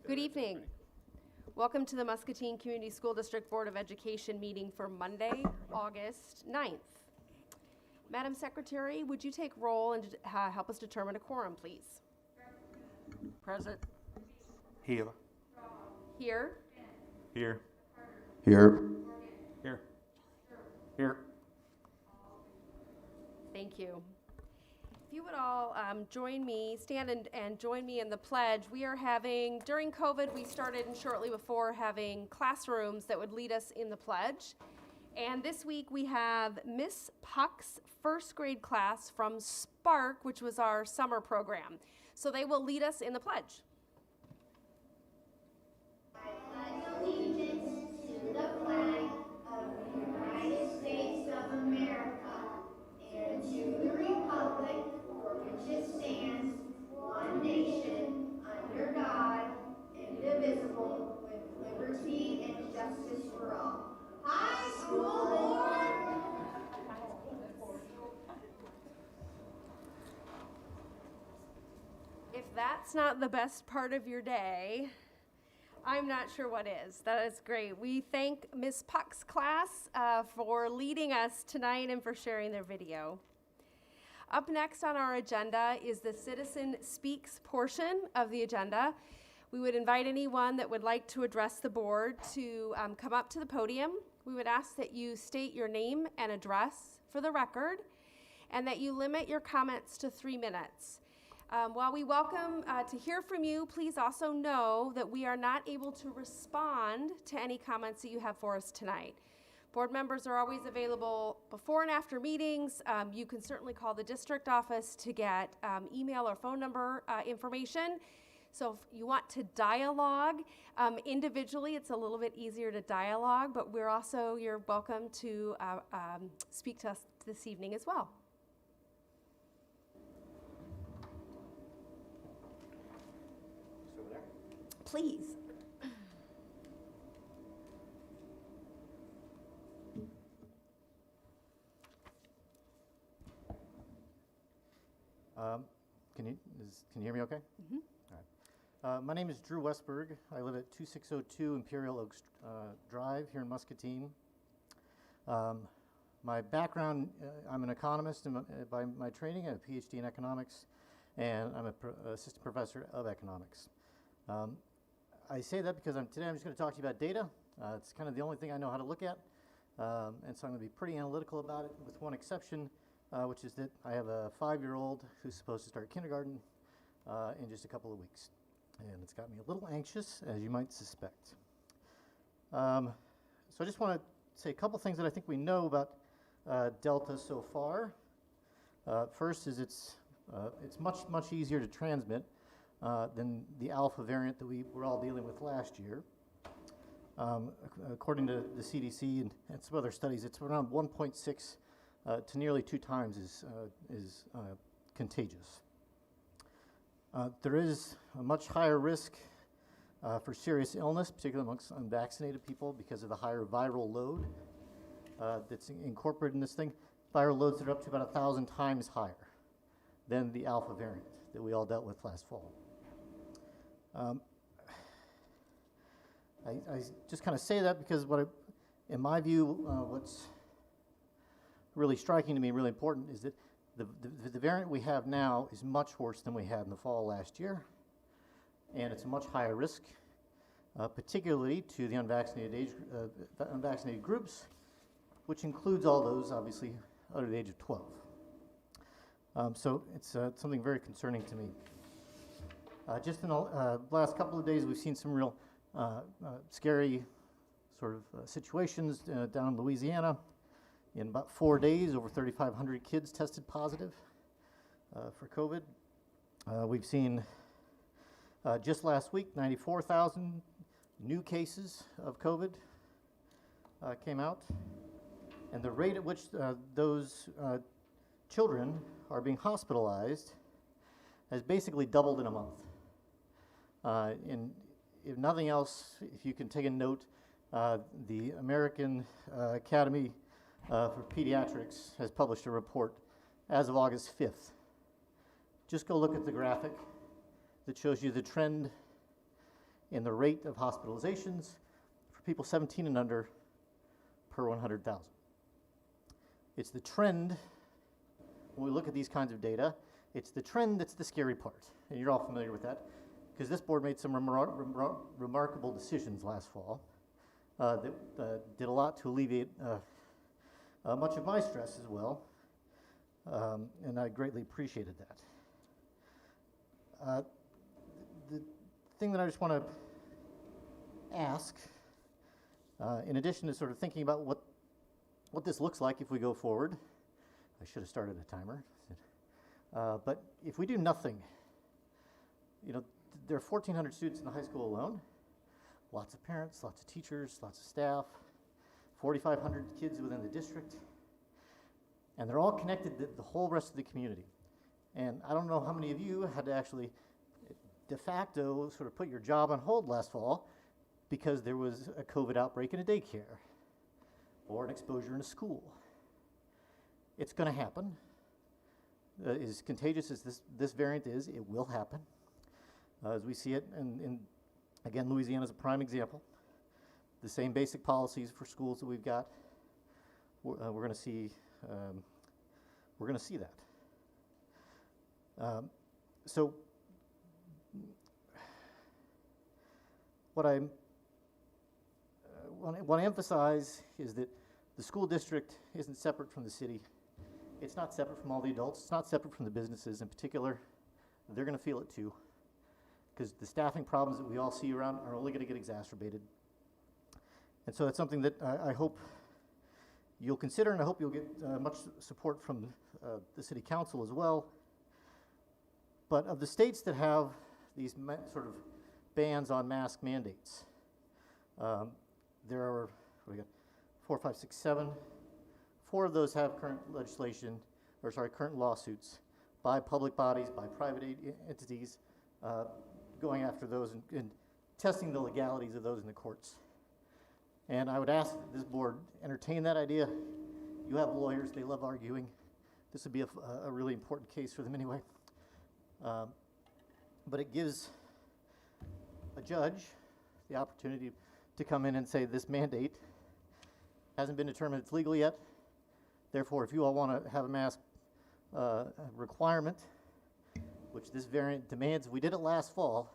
Good evening. Welcome to the Muscatine Community School District Board of Education meeting for Monday, August 9th. Madam Secretary, would you take roll and help us determine a quorum, please? Present. Here. Here. Here. Here. Here. Here. Thank you. If you would all join me, stand and join me in the pledge. We are having, during COVID, we started and shortly before having classrooms that would lead us in the pledge. And this week we have Miss Puck's first grade class from Spark, which was our summer program. So they will lead us in the pledge. I pledge allegiance to the flag of the United States of America and to the republic for which it stands, one nation, under God, indivisible, with liberty and justice for all. High School Board! If that's not the best part of your day, I'm not sure what is. That is great. We thank Ms. Puck's class for leading us tonight and for sharing their video. Up next on our agenda is the Citizen Speaks portion of the agenda. We would invite anyone that would like to address the board to come up to the podium. We would ask that you state your name and address for the record, and that you limit your comments to 3 minutes. While we welcome to hear from you, please also know that we are not able to respond to any comments that you have for us tonight. Board members are always available before and after meetings. You can certainly call the district office to get email or phone number information. So if you want to dialogue individually, it's a little bit easier to dialogue, but you're welcome to speak to us this evening as well. Please. Can you hear me okay? Mm-hmm. All right. My name is Drew Westberg. I live at 2602 Imperial Oaks Drive here in Muscatine. My background, I'm an economist by my training. I have a PhD in economics, and I'm an assistant professor of economics. I say that because today I'm just going to talk to you about data. It's kind of the only thing I know how to look at, and so I'm going to be pretty analytical about it, with one exception, which is that I have a 5-year-old who's supposed to start kindergarten in just a couple of weeks, and it's got me a little anxious, as you might suspect. So I just want to say a couple things that I think we know about Delta so far. First is it's much easier to transmit than the Alpha variant that we were all dealing with last year. According to the CDC and some other studies, it's around 1.6 to nearly 2 times is contagious. There is a much higher risk for serious illness, particularly amongst unvaccinated people, because of the higher viral load that's incorporated in this thing. Viral loads that are up to about 1,000 times higher than the Alpha variant that we all dealt with last fall. I just kind of say that because in my view, what's really striking to me, really important, is that the variant we have now is much worse than we had in the fall last year, and it's a much higher risk, particularly to the unvaccinated groups, which includes all those, obviously, under the age of 12. So it's something very concerning to me. Just in the last couple of days, we've seen some real scary sort of situations down in Louisiana. In about 4 days, over 3,500 kids tested positive for COVID. We've seen just last week 94,000 new cases of COVID came out. And the rate at which those children are being hospitalized has basically doubled in a month. And if nothing else, if you can take a note, the American Academy for Pediatrics has published a report as of August 5th. Just go look at the graphic that shows you the trend in the rate of hospitalizations for people 17 and under per 100,000. It's the trend, when we look at these kinds of data, it's the trend that's the scary part. And you're all familiar with that, because this board made some remarkable decisions last fall that did a lot to alleviate much of my stress as well, and I greatly appreciated that. The thing that I just want to ask, in addition to sort of thinking about what this looks like if we go forward, I should have started a timer, but if we do nothing, you know, there are 1,400 students in the high school alone, lots of parents, lots of teachers, lots of staff, 4,500 kids within the district, and they're all connected to the whole rest of the community. And I don't know how many of you had to actually de facto sort of put your job on hold last fall because there was a COVID outbreak in a daycare or an exposure in a school. It's going to happen. As contagious as this variant is, it will happen. As we see it, and again, Louisiana is a prime example. The same basic policies for schools that we've got, we're going to see. We're going to see that. So, what I want to emphasize is that the school district isn't separate from the city. It's not separate from all the adults. It's not separate from the businesses in particular. They're going to feel it too, because the staffing problems that we all see around are only going to get exacerbated. And so that's something that I hope you'll consider, and I hope you'll get much support from the city council as well. But of the states that have these sort of bans on mask mandates, there are, what do we got, 4, 5, 6, 7. 4 of those have current legislation, current lawsuits by public bodies, by private entities, going after those and testing the legalities of those in the courts. And I would ask that this board entertain that idea. You have lawyers, they love arguing. This would be a really important case for them anyway. But it gives a judge the opportunity to come in and say this mandate hasn't been determined it's legal yet. Therefore, if you all want to have a mask requirement, which this variant demands, we did it last fall,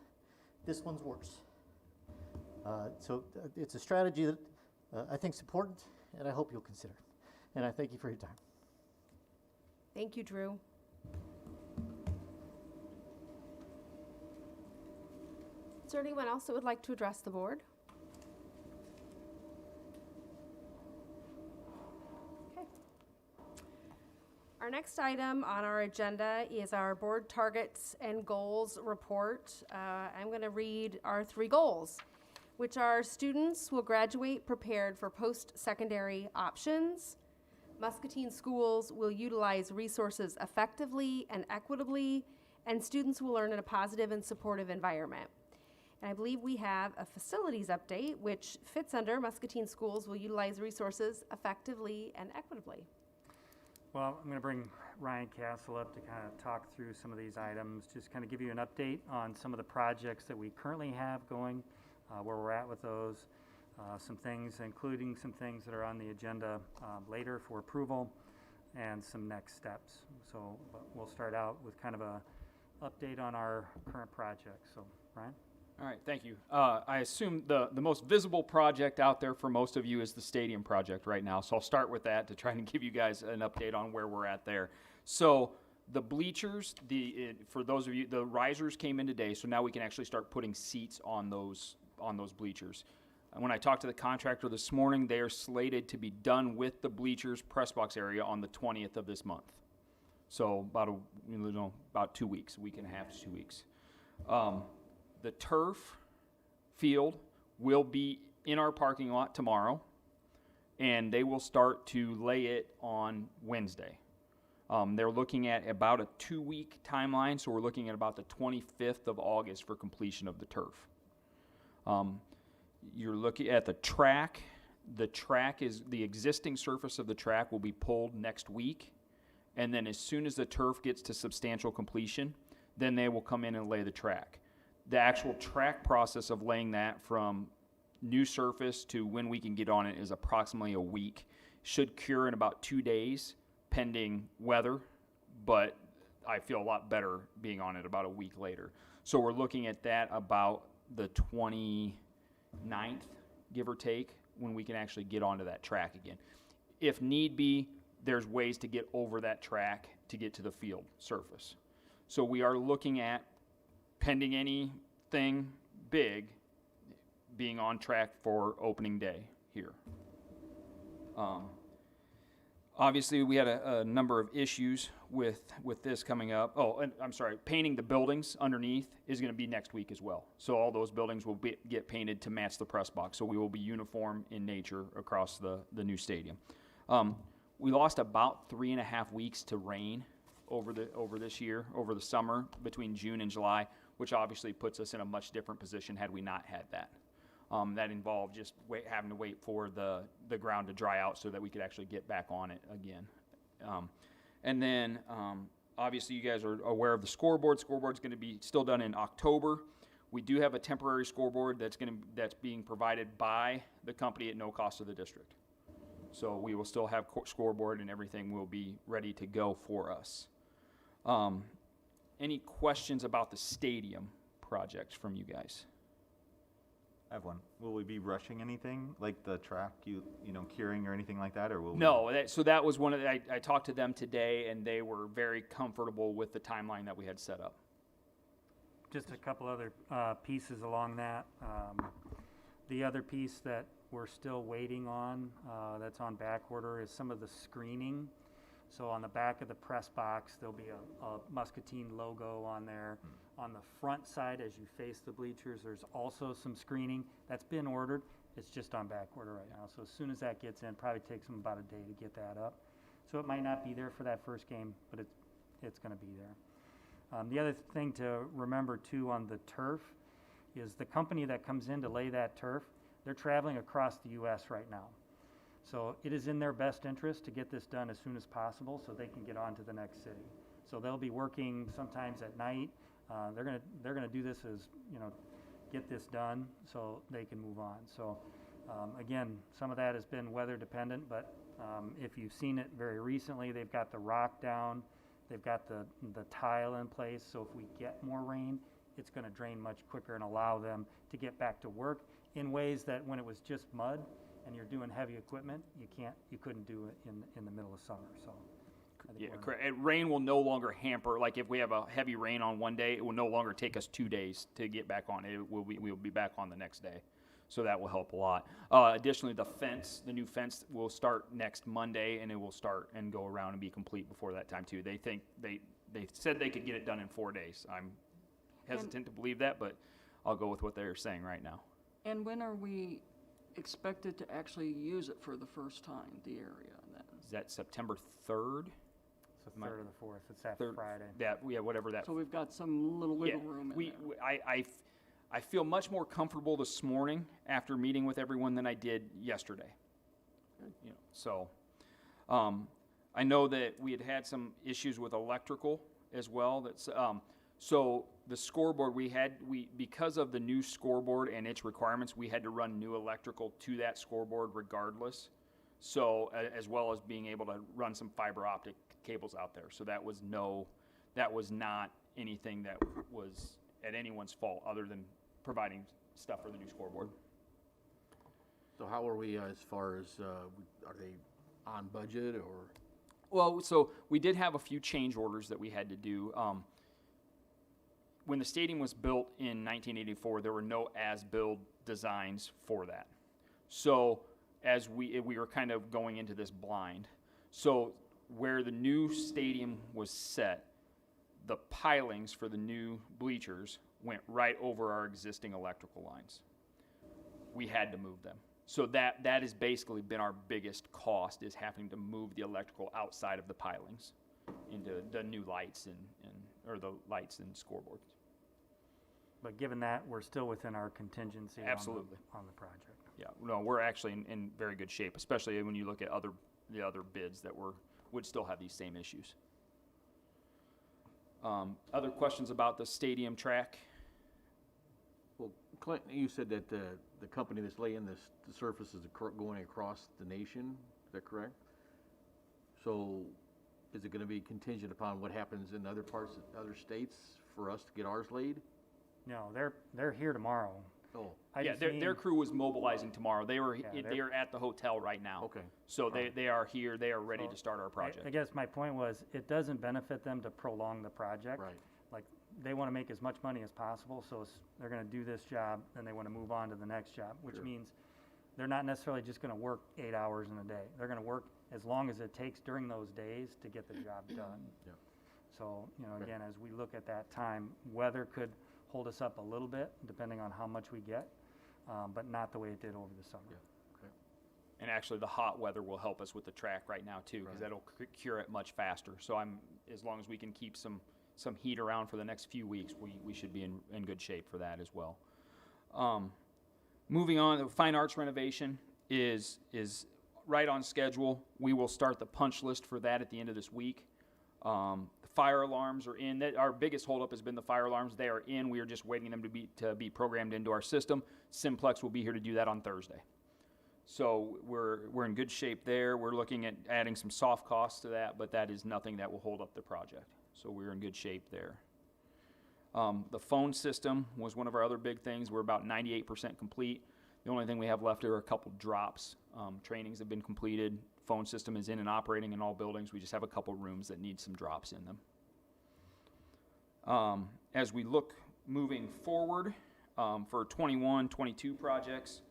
this one's worse. So it's a strategy that I think is important, and I hope you'll consider. And I thank you for your time. Thank you, Drew. Is there anyone else that would like to address the board? Okay. Our next item on our agenda is our board targets and goals report. I'm going to read our 3 goals, which are: students will graduate prepared for post-secondary options. Muscatine schools will utilize resources effectively and equitably, and students will learn in a positive and supportive environment. And I believe we have a facilities update, which fits under Muscatine schools will utilize resources effectively and equitably. Well, I'm going to bring Ryan Castle up to kind of talk through some of these items, just kind of give you an update on some of the projects that we currently have going, where we're at with those, some things, including some things that are on the agenda later for approval, and some next steps. So we'll start out with kind of a update on our current project. So, Ryan? All right, thank you. I assume the most visible project out there for most of you is the stadium project right now. So I'll start with that to try and give you guys an update on where we're at there. So the bleachers, for those of you, the risers came in today, so now we can actually start putting seats on those bleachers. And when I talked to the contractor this morning, they are slated to be done with the bleachers press box area on the 20th of this month. So about 2 weeks, a week and a half to 2 weeks. The turf field will be in our parking lot tomorrow, and they will start to lay it on Wednesday. They're looking at about a 2-week timeline, so we're looking at about the 25th of August for completion of the turf. You're looking at the track. The track is the existing surface of the track will be pulled next week, and then as soon as the turf gets to substantial completion, then they will come in and lay the track. The actual track process of laying that from new surface to when we can get on it is approximately a week. Should cure in about 2 days, pending weather, but I feel a lot better being on it about a week later. So we're looking at that about the 29th, give or take, when we can actually get onto that track again. If need be, there's ways to get over that track to get to the field surface. So we are looking at, pending anything big, being on track for opening day here. Obviously, we had a number of issues with this coming up. Oh, and I'm sorry, painting the buildings underneath is going to be next week as well. So all those buildings will get painted to match the press box. So we will be uniform in nature across the new stadium. We lost about 3.5 weeks to rain over this year, over the summer, between June and July, which obviously puts us in a much different position had we not had that. That involved just having to wait for the ground to dry out so that we could actually get back on it again. And then, obviously, you guys are aware of the scoreboard. Scoreboard's going to be still done in October. We do have a temporary scoreboard that's being provided by the company at no cost to the district. So we will still have scoreboard, and everything will be ready to go for us. Any questions about the stadium project from you guys? I have one. Will we be rushing anything, like the track, curing or anything like that, or will we? No, so that was one of the, I talked to them today, and they were very comfortable with the timeline that we had set up. Just a couple other pieces along that. The other piece that we're still waiting on, that's on back order, is some of the screening. So on the back of the press box, there'll be a Muscatine logo on there. On the front side, as you face the bleachers, there's also some screening that's been ordered. It's just on back order right now. So as soon as that gets in, probably takes them about a day to get that up. So it might not be there for that first game, but it's going to be there. The other thing to remember too on the turf is the company that comes in to lay that turf, they're traveling across the U.S. right now. So it is in their best interest to get this done as soon as possible so they can get on to the next city. So they'll be working sometimes at night. They're gonna do this as, get this done so they can move on. So again, some of that has been weather dependent, but if you've seen it very recently, they've got the rock down, they've got the tile in place. So if we get more rain, it's gonna drain much quicker and allow them to get back to work in ways that when it was just mud and you're doing heavy equipment, you couldn't do it in the middle of summer. So. Yeah, correct. And rain will no longer hamper. Like if we have a heavy rain on one day, it will no longer take us 2 days to get back on. We'll be back on the next day, so that will help a lot. Additionally, the new fence will start next Monday, and it will start and go around and be complete before that time too. They said they could get it done in 4 days. I'm hesitant to believe that, but I'll go with what they're saying right now. And when are we expected to actually use it for the first time, the area then? Is that September 3rd? It's the 3rd or the 4th. It's that Third, Friday. Whatever that. So we've got some little wiggle room in there. I feel much more comfortable this morning after meeting with everyone than I did yesterday. So I know that we had some issues with electrical as well. That's so the scoreboard because of the new scoreboard and its requirements, we had to run new electrical to that scoreboard regardless. So as well as being able to run some fiber optic cables out there. So that was not anything that was at anyone's fault other than providing stuff for the new scoreboard. So how are we as far as, are they on budget or? Well, so we did have a few change orders that we had to do. When the stadium was built in 1984, there were no as-built designs for that. So as we were kind of going into this blind. So where the new stadium was set, the pilings for the new bleachers went right over our existing electrical lines. We had to move them. So that has basically been our biggest cost, is having to move the electrical outside of the pilings into the new lights or the lights and scoreboards. But given that, we're still within our contingency. Absolutely. On the project. Yeah, no, we're actually in very good shape, especially when you look at the other bids that would still have these same issues. Other questions about the stadium track? Clint, you said that the company that's laying the surface is going across the nation, is that correct? So is it gonna be contingent upon what happens in other parts, other states for us to get ours laid? No, they're here tomorrow. Oh, I Yeah, just their need- crew was mobilizing tomorrow. They were Yeah, they are at the hotel right now. okay. So they are here. They are ready So, to start our project. I guess my point was, it doesn't benefit them to prolong the project. Right. Like, they want to make as much money as possible, so they're going to do this job, then they want to move on to the next job, which Sure. means they're not necessarily just going to work 8 hours in a day. They're going to work as long as it takes during those days to get the job done. Yeah. So, Okay. again, as we look at that time, weather could hold us up a little bit, depending on how much we get, but not the way it did over the summer. Yeah. Okay. And actually, the hot weather will help us with the track right now too, because Right. that'll cure it much faster. So as long as we can keep some heat around for the next few weeks, we should be in good shape for that as well. Moving on, the fine arts renovation is right on schedule. We will start the punch list for that at the end of this week. The fire alarms are in. Our biggest holdup has been the fire alarms. They are in. We are just waiting them to be programmed into our system. Simplex will be here to do that on Thursday. So we're in good shape there. We're looking at adding some soft costs to that, but that is nothing that will hold up the project. So we're in good shape there. The phone system was one of our other big things. We're about 98% complete. The only thing we have left are a couple drops. Trainings have been completed. Phone system is in and operating in all buildings. We just have a couple rooms that need some drops in them. As we look moving forward for 21, 22 projects,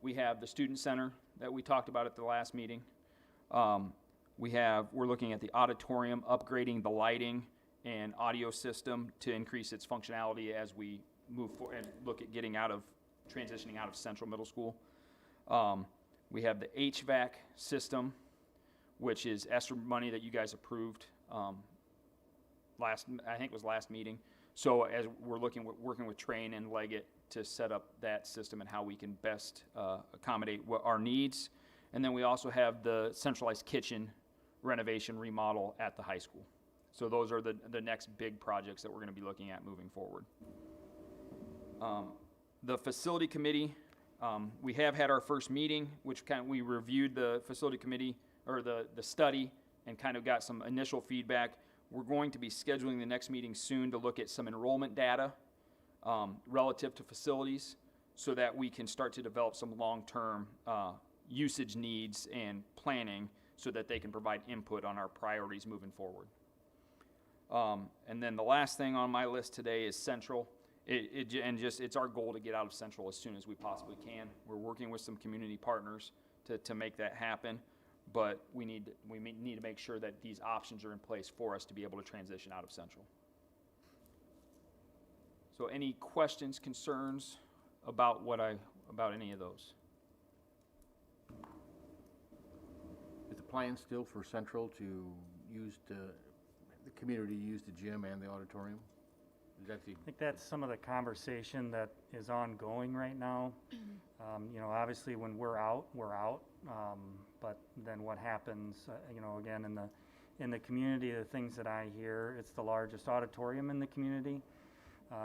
we have the student center that we talked about at the last meeting. We're looking at the auditorium, upgrading the lighting and audio system to increase its functionality as we move forward and look at transitioning out of Central Middle School. We have the HVAC system, which is ESSER money that you guys approved I think it was last meeting. So as we're working with Train and Leggett to set up that system and how we can best accommodate our needs. And then we also have the centralized kitchen renovation remodel at the high school. So those are the next big projects that we're going to be looking at moving forward. The facility committee, we have had our first meeting, which we reviewed the facility committee or the study and kind of got some initial feedback. We're going to be scheduling the next meeting soon to look at some enrollment data relative to facilities so that we can start to develop some long-term usage needs and planning so that they can provide input on our priorities moving forward. And then the last thing on my list today is Central. It's our goal to get out of Central as soon as we possibly can. We're working with some community partners to make that happen, but we need to make sure that these options are in place for us to be able to transition out of Central. So any questions, concerns about about any of those? Is the plan still for Central to use the community use the gym and the auditorium? Is that the, I think that's some of the conversation that is ongoing right now. Obviously when we're out, but then what happens, again, in the community, the things that I hear, it's the largest auditorium in the community.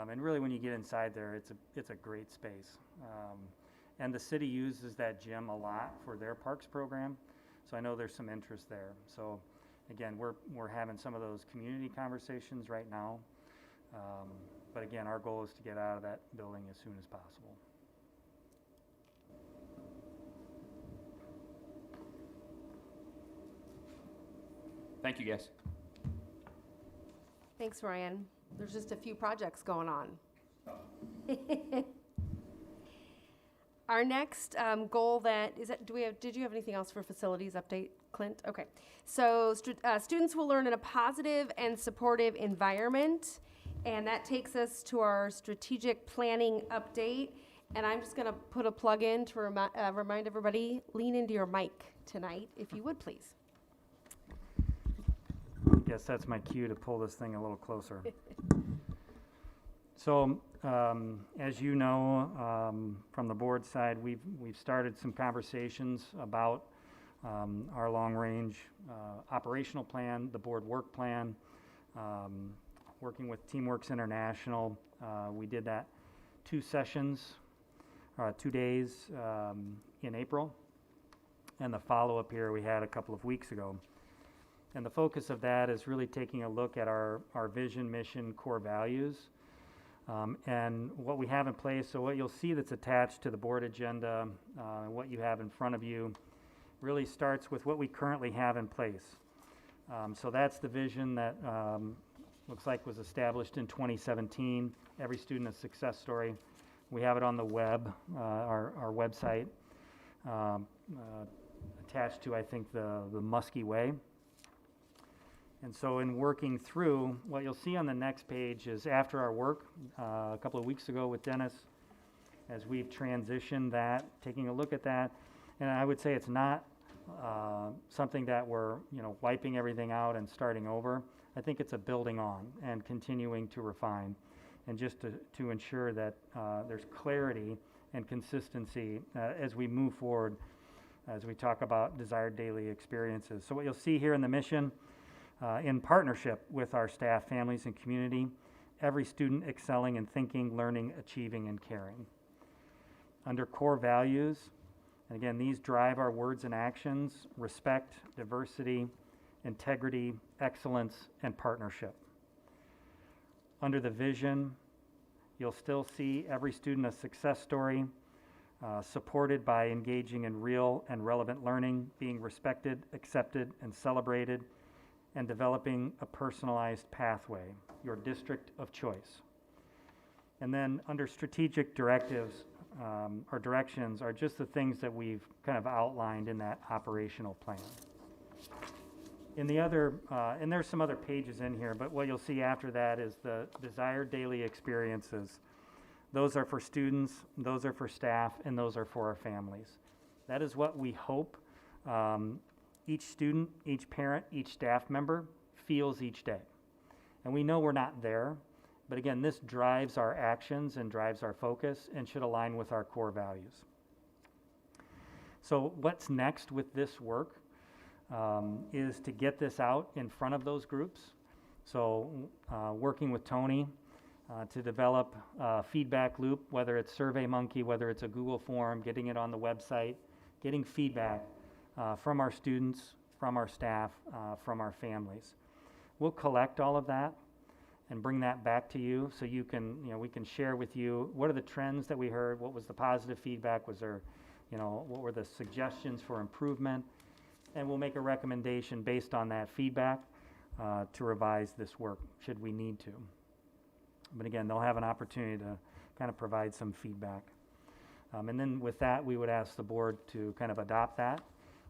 And really when you get inside there, it's a great space. And the city uses that gym a lot for their parks program. So I know there's some interest there. So again, we're having some of those community conversations right now. But again, our goal is to get out of that building as soon as possible. Thank you, guys. Thanks, Ryan. There's just a few projects going on. Our next goal did you have anything else for facilities update, Clint? Okay. So students will learn in a positive and supportive environment, and that takes us to our strategic planning update. And I'm just going to put a plug in to remind everybody, lean into your mic tonight, if you would, please. Guess that's my cue to pull this thing a little closer. So, as you know, from the board side, we've started some conversations about our long-range operational plan, the board work plan, working with TeamWorks International. We did that 2 sessions 2 days in April, and the follow-up here we had a couple of weeks ago. And the focus of that is really taking a look at our vision, mission, core values, and what we have in place. So what you'll see that's attached to the board agenda, what you have in front of you, really starts with what we currently have in place. So that's the vision that looks like was established in 2017. Every student a success story. We have it on the web, our website, attached to, I think, the Muskie Way. And so in working through, what you'll see on the next page is after our work a couple of weeks ago with Dennis, as we've transitioned that, taking a look at that, and I would say it's not something that we're wiping everything out and starting over. I think it's a building on and continuing to refine, and just to ensure that there's clarity and consistency as we move forward, as we talk about desired daily experiences. So what you'll see here in the mission, in partnership with our staff, families, and community, every student excelling in thinking, learning, achieving, and caring. Under core values, and again, these drive our words and actions: respect, diversity, integrity, excellence, and partnership. Under the vision, you'll still see every student a success story, supported by engaging in real and relevant learning, being respected, accepted, and celebrated, and developing a personalized pathway, your district of choice. And then under strategic directives, or directions, are just the things that we've kind of outlined in that operational plan. In the other, and there's some other pages in here, but what you'll see after that is the desired daily experiences. Those are for students, those are for staff, and those are for our families. That is what we hope each student, each parent, each staff member feels each day. And we know we're not there, but again, this drives our actions and drives our focus and should align with our core values. So what's next with this work is to get this out in front of those groups. So working with Tony to develop a feedback loop, whether it's SurveyMonkey, whether it's a Google form, getting it on the website, getting feedback from our students, from our staff, from our families. We'll collect all of that and bring that back to you so you can, we can share with you what are the trends that we heard, what was the positive feedback, was there, what were the suggestions for improvement, and we'll make a recommendation based on that feedback to revise this work should we need to. But again, they'll have an opportunity to kind of provide some feedback. And then with that, we would ask the board to kind of adopt that.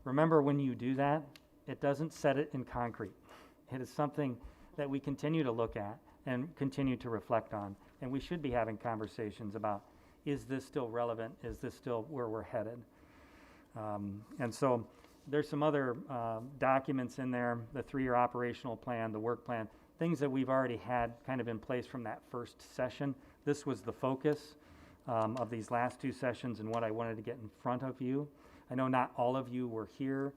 Remember, when you do that, it doesn't set it in concrete. It is something that we continue to look at and continue to reflect on. And we should be having conversations about, is this still relevant? Is this still where we're headed? And so there's some other documents in there, the 3-year operational plan, the work plan, things that we've already had kind of in place from that first session. This was the focus of these last 2 sessions and what I wanted to get in front of you. I know not all of you were here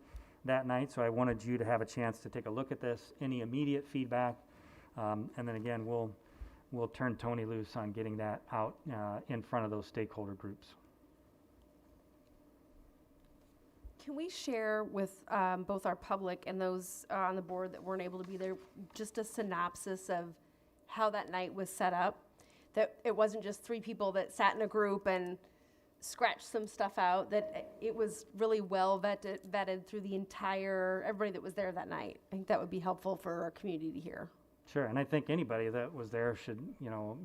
that night, so I wanted you to have a chance to take a look at this, any immediate feedback, and then again, we'll turn Tony loose on getting that out in front of those stakeholder groups. Can we share with both our public and those on the board that weren't able to be there just a synopsis of how that night was set up? That it wasn't just 3 people that sat in a group and scratched some stuff out, that it was really well vetted through the entire, everybody that was there that night. I think that would be helpful for our community to hear. Sure, and I think anybody that was there should,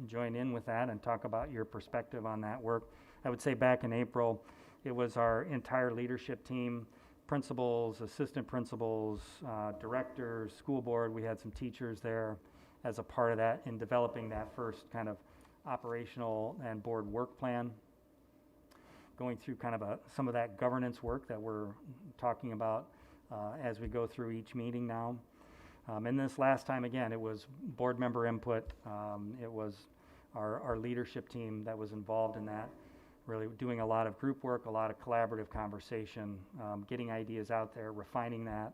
join in with that and talk about your perspective on that work. I would say back in April, it was our entire leadership team, principals, assistant principals, directors, school board. We had some teachers there as a part of that in developing that first kind of operational and board work plan. Going through kind of some of that governance work that we're talking about as we go through each meeting now. And this last time, again, it was board member input. It was our leadership team that was involved in that, really doing a lot of group work, a lot of collaborative conversation, getting ideas out there, refining that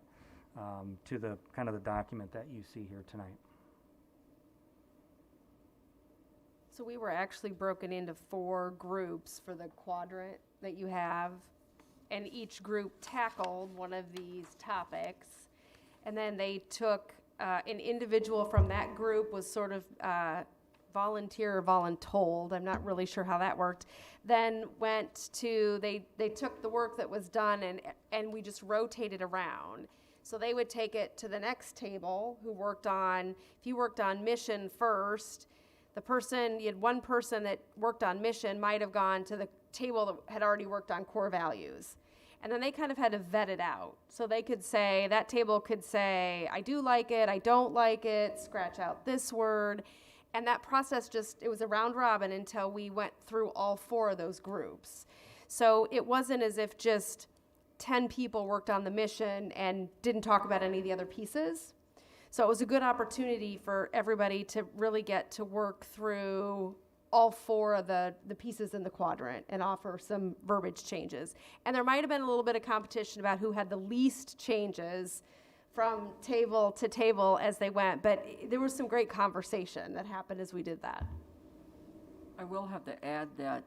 to the kind of the document that you see here tonight. So we were actually broken into 4 groups for the quadrant that you have, and each group tackled one of these topics. And then they took an individual from that group was sort of volunteer or voluntold. I'm not really sure how that worked. Then went to they took the work that was done and we just rotated around. So they would take it to the next table who worked on, if you worked on mission first, you had one person that worked on mission might have gone to the table that had already worked on core values. And then they kind of had to vet it out. So they could say, that table could say, I do like it, I don't like it, scratch out this word. And that process it was a round robin until we went through all 4 of those groups. So it wasn't as if just 10 people worked on the mission and didn't talk about any of the other pieces. So it was a good opportunity for everybody to really get to work through all 4 of the pieces in the quadrant and offer some verbiage changes. And there might have been a little bit of competition about who had the least changes from table to table as they went, but there was some great conversation that happened as we did that. I will have to add that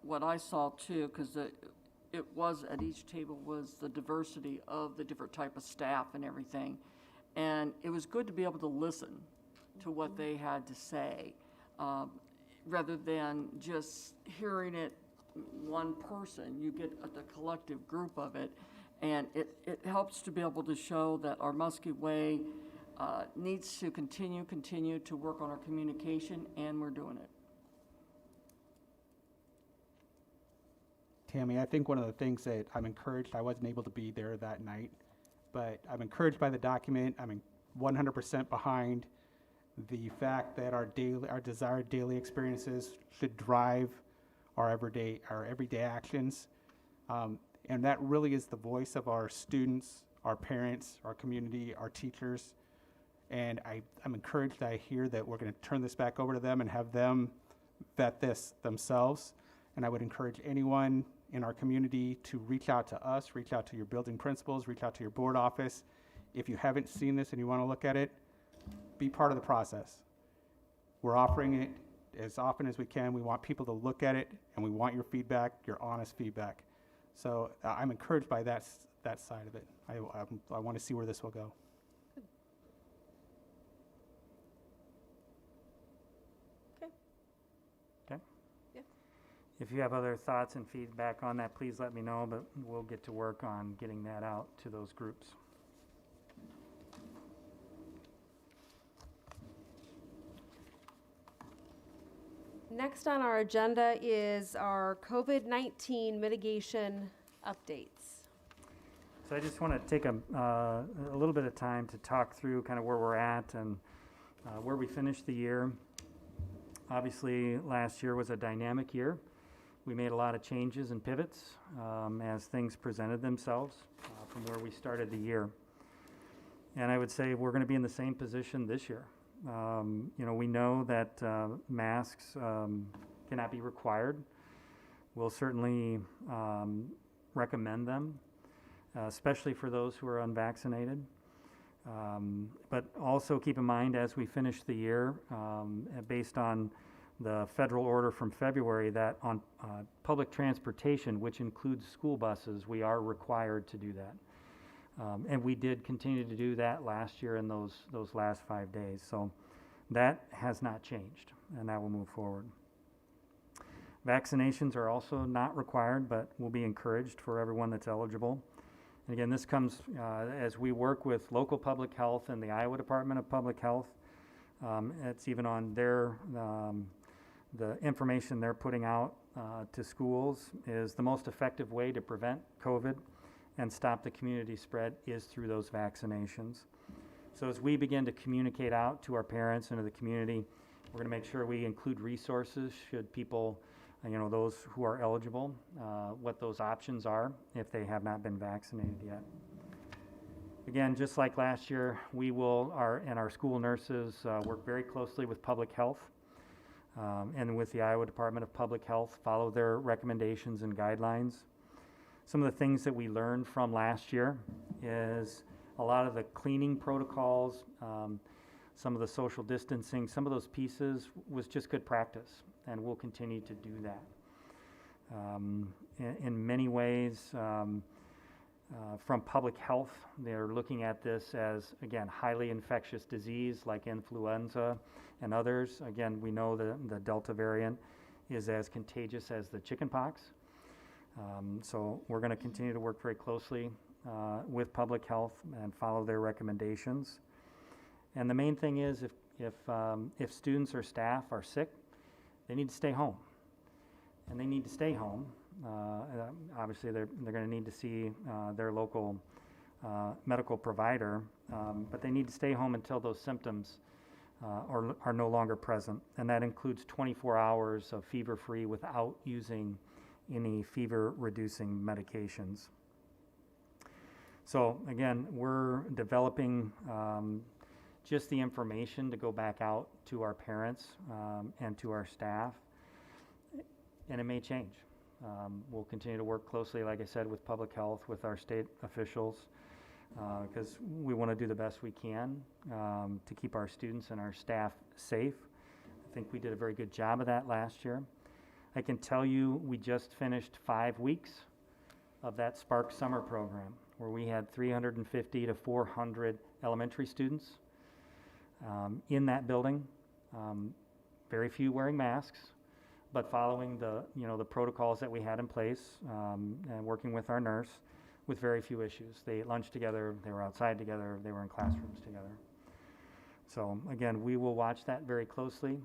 what I saw too, because it was at each table was the diversity of the different type of staff and everything. And it was good to be able to listen to what they had to say, rather than just hearing it one person. You get the collective group of it, and it helps to be able to show that our Muskie Way needs to continue to work on our communication, and we're doing it. Tammy, I think one of the things that I'm encouraged, I wasn't able to be there that night, but I'm encouraged by the document. I'm 100% behind the fact that our desired daily experiences should drive our everyday actions. And that really is the voice of our students, our parents, our community, our teachers. And I'm encouraged that I hear that we're going to turn this back over to them and have them vet this themselves. And I would encourage anyone in our community to reach out to us, reach out to your building principals, reach out to your board office. If you haven't seen this and you want to look at it, be part of the process. We're offering it as often as we can. We want people to look at it, and we want your feedback, your honest feedback. So I'm encouraged by that side of it. I want to see where this will go. Okay. If you have other thoughts and feedback on that, please let me know, but we'll get to work on getting that out to those groups. Next on our agenda is our COVID-19 mitigation updates. So I just want to take a little bit of time to talk through kind of where we're at and where we finished the year. Obviously, last year was a dynamic year. We made a lot of changes and pivots as things presented themselves from where we started the year. And I would say we're going to be in the same position this year. We know that masks cannot be required. We'll certainly recommend them, especially for those who are unvaccinated. But also keep in mind as we finish the year, based on the federal order from February, that on public transportation, which includes school buses, we are required to do that. And we did continue to do that last year in those last 5 days. So that has not changed, and that will move forward. Vaccinations are also not required, but will be encouraged for everyone that's eligible. And again, this comes as we work with local public health and the Iowa Department of Public Health. It's even on the information they're putting out to schools is the most effective way to prevent COVID and stop the community spread is through those vaccinations. So as we begin to communicate out to our parents and to the community, we're going to make sure we include resources should people, those who are eligible, what those options are if they have not been vaccinated yet. Again, just like last year, we will, our school nurses work very closely with public health and with the Iowa Department of Public Health, follow their recommendations and guidelines. Some of the things that we learned from last year is a lot of the cleaning protocols, some of the social distancing, some of those pieces was just good practice, and we'll continue to do that. In many ways, from public health, they're looking at this as, again, highly infectious disease like influenza and others. Again, we know the Delta variant is as contagious as the chickenpox. So we're going to continue to work very closely with public health and follow their recommendations. And the main thing is if students or staff are sick, they need to stay home. And they need to stay home. Obviously, they're going to need to see their local medical provider, but they need to stay home until those symptoms are no longer present. And that includes 24 hours of fever-free without using any fever-reducing medications. So again, we're developing just the information to go back out to our parents and to our staff, and it may change. We'll continue to work closely, like I said, with public health, with our state officials, because we want to do the best we can to keep our students and our staff safe. I think we did a very good job of that last year. I can tell you we just finished 5 weeks of that Spark Summer program, where we had 350 to 400 elementary students in that building, very few wearing masks, but following the protocols that we had in place and working with our nurse with very few issues. They ate lunch together, they were outside together, they were in classrooms together. So again, we will watch that very closely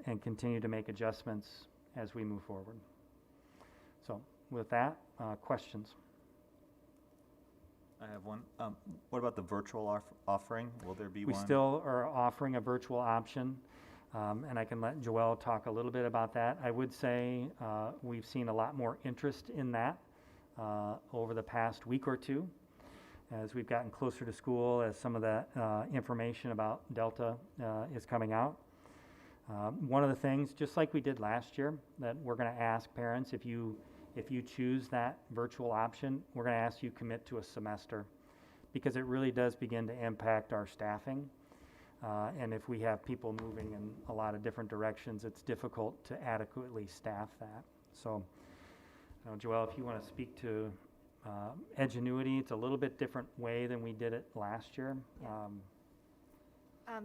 and continue to make adjustments as we move forward. So with that, questions? I have one. What about the virtual offering? Will there be We one? still are offering a virtual option, and I can let Joelle talk a little bit about that. I would say we've seen a lot more interest in that over the past week or two as we've gotten closer to school, as some of that information about Delta is coming out. One of the things, just like we did last year, that we're going to ask parents, if you choose that virtual option, we're going to ask you commit to a semester, because it really does begin to impact our staffing. And if we have people moving in a lot of different directions, it's difficult to adequately staff that. So, Joelle, if you want to speak to Edgenuity, it's a little bit different way than we did it last year.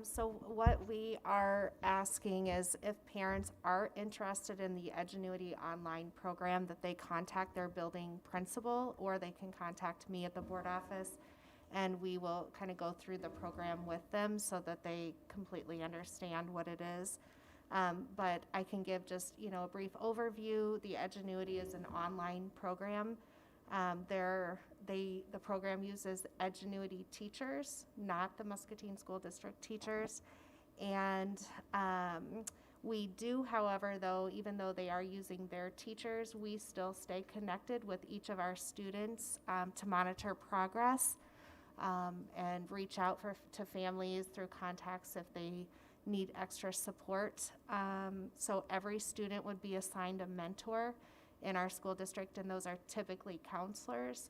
So what we are asking is if parents are interested in the Edgenuity online program, that they contact their building principal, or they can contact me at the board office, and we will kind of go through the program with them so that they completely understand what it is. But I can give just, a brief overview. The Edgenuity is an online program. The program uses Edgenuity teachers, not the Muscatine School District teachers. And we do, however, though, even though they are using their teachers, we still stay connected with each of our students to monitor progress and reach out to families through contacts if they need extra support. So every student would be assigned a mentor in our school district, and those are typically counselors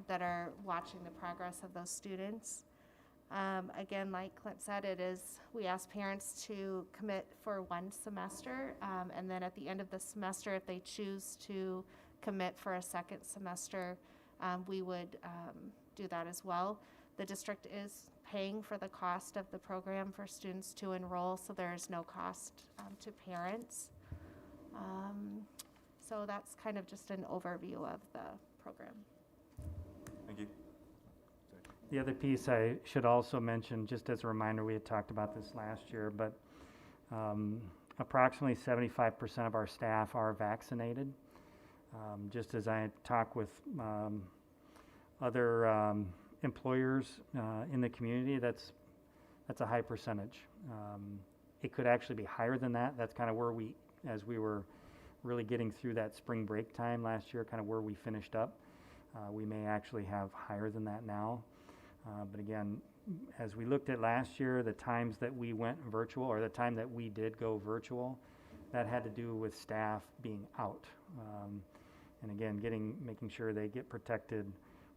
that are watching the progress of those students. Again, like Clint said, we ask parents to commit for 1 semester, and then at the end of the semester, if they choose to commit for a second semester, we would do that as well. The district is paying for the cost of the program for students to enroll, so there is no cost to parents. So that's kind of just an overview of the program. Thank you. The other piece I should also mention, just as a reminder, we had talked about this last year, but approximately 75% of our staff are vaccinated. Just as I talk with other employers in the community, that's a high percentage. It could actually be higher than that. That's kind of where as we were really getting through that spring break time last year, kind of where we finished up. We may actually have higher than that now. But again, as we looked at last year, the times that we went virtual, or the time that we did go virtual, that had to do with staff being out. And again, making sure they get protected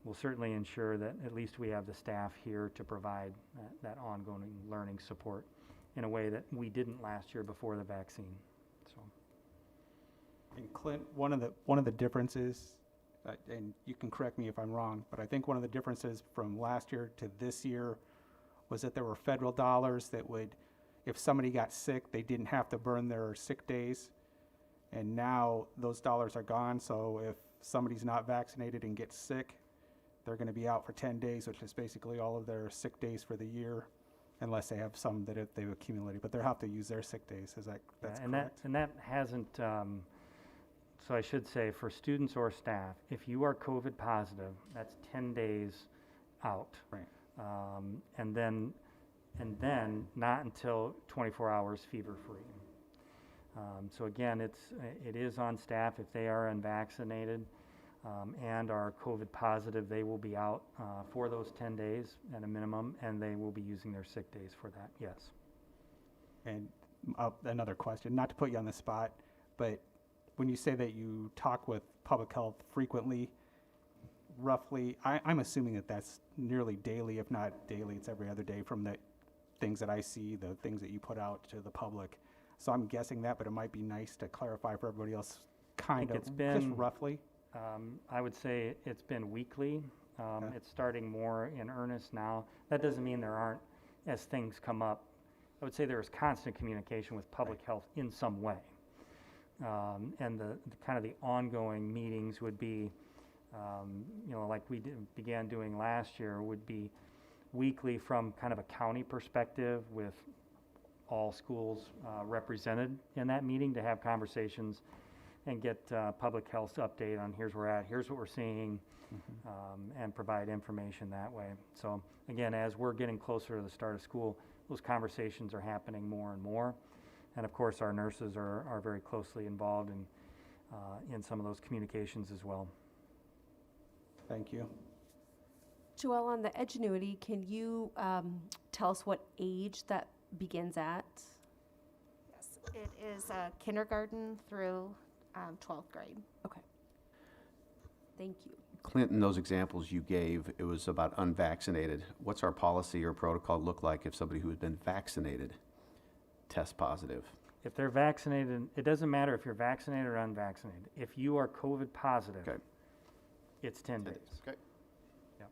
we'll certainly ensure that at least we have the staff here to provide that ongoing learning support in a way that we didn't last year before the vaccine. So, And Clint, one of the differences, and you can correct me if I'm wrong, but I think one of the differences from last year to this year was that there were federal dollars that would, if somebody got sick, they didn't have to burn their sick days. And now those dollars are gone, so if somebody's not vaccinated and gets sick, they're going to be out for 10 days, which is basically all of their sick days for the year, unless they have some that they've accumulated. But they'll have to use their sick days. Is that's and correct? that hasn't. So I should say, for students or staff, if you are COVID positive, that's 10 days out. Right. And then not until 24 hours fever-free. So again, it is on staff. If they are unvaccinated and are COVID positive, they will be out for those 10 days at a minimum, and they will be using their sick days for that, yes. And another question, not to put you on the spot, but when you say that you talk with public health frequently, roughly, I'm assuming that that's nearly daily, if not daily, it's every other day from the things that I see, the things that you put out to the public. So I'm guessing that, but it might be nice to clarify for everybody else, kind of, it's been, just roughly. I would say it's been weekly. Okay. It's starting more in earnest now. That doesn't mean there aren't, as things come up, I would say there is constant communication with public health in some way. And the kind of the ongoing meetings would be, like we began doing last year, would be weekly from kind of a county perspective with all schools represented in that meeting to have conversations and get public health's update on here's where we're at, here's what we're seeing, and provide information that way. So again, as we're getting closer to the start of school, those conversations are happening more and more. And of course, our nurses are very closely involved in some of those communications as well. Thank you. Joelle, on the Edgenuity, can you tell us what age that begins at? Yes, it is kindergarten through 12th grade. Okay. Thank you. Clinton, those examples you gave, it was about unvaccinated. What's our policy or protocol look like if somebody who has been vaccinated tests positive? If they're vaccinated, it doesn't matter if you're vaccinated or unvaccinated. If you are COVID positive, Okay. it's 10 days. Okay. Yep.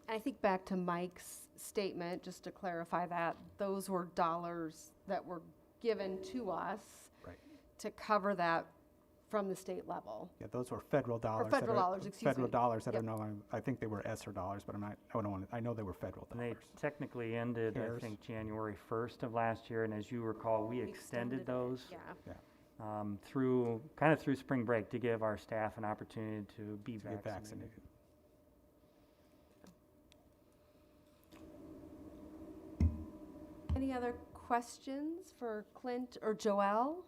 I think back to Mike's statement, just to clarify that, those were dollars that were given to us Right. to cover that from the state level. Yeah, those were federal dollars. federal dollars, excuse Federal me. dollars that Yep. are no, I think they were ESSER dollars, but I know they were federal And they dollars. technically ended, CARES. I think, January 1st of last year. And as you recall, we extended it, those Yeah. through spring break to give our staff an opportunity to be To get vaccinated. vaccinated. Any other questions for Clint or Joelle?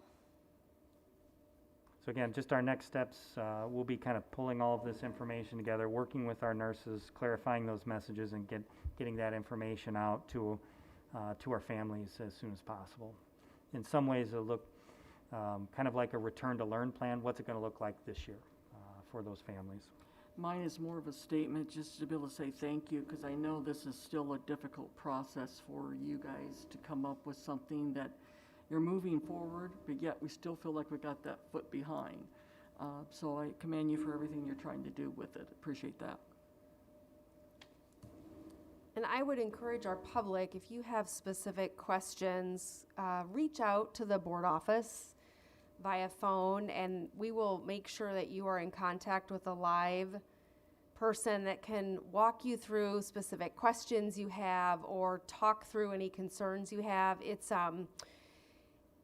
So again, just our next steps, we'll be kind of pulling all of this information together, working with our nurses, clarifying those messages, and getting that information out to our families as soon as possible. In some ways, it'll look kind of like a return to learn plan. What's it going to look like this year for those families? Mine is more of a statement just to be able to say thank you, because I know this is still a difficult process for you guys to come up with something that you're moving forward, but yet we still feel like we got that foot behind. So I commend you for everything you're trying to do with it. Appreciate that. And I would encourage our public, if you have specific questions, reach out to the board office via phone, and we will make sure that you are in contact with a live person that can walk you through specific questions you have or talk through any concerns you have.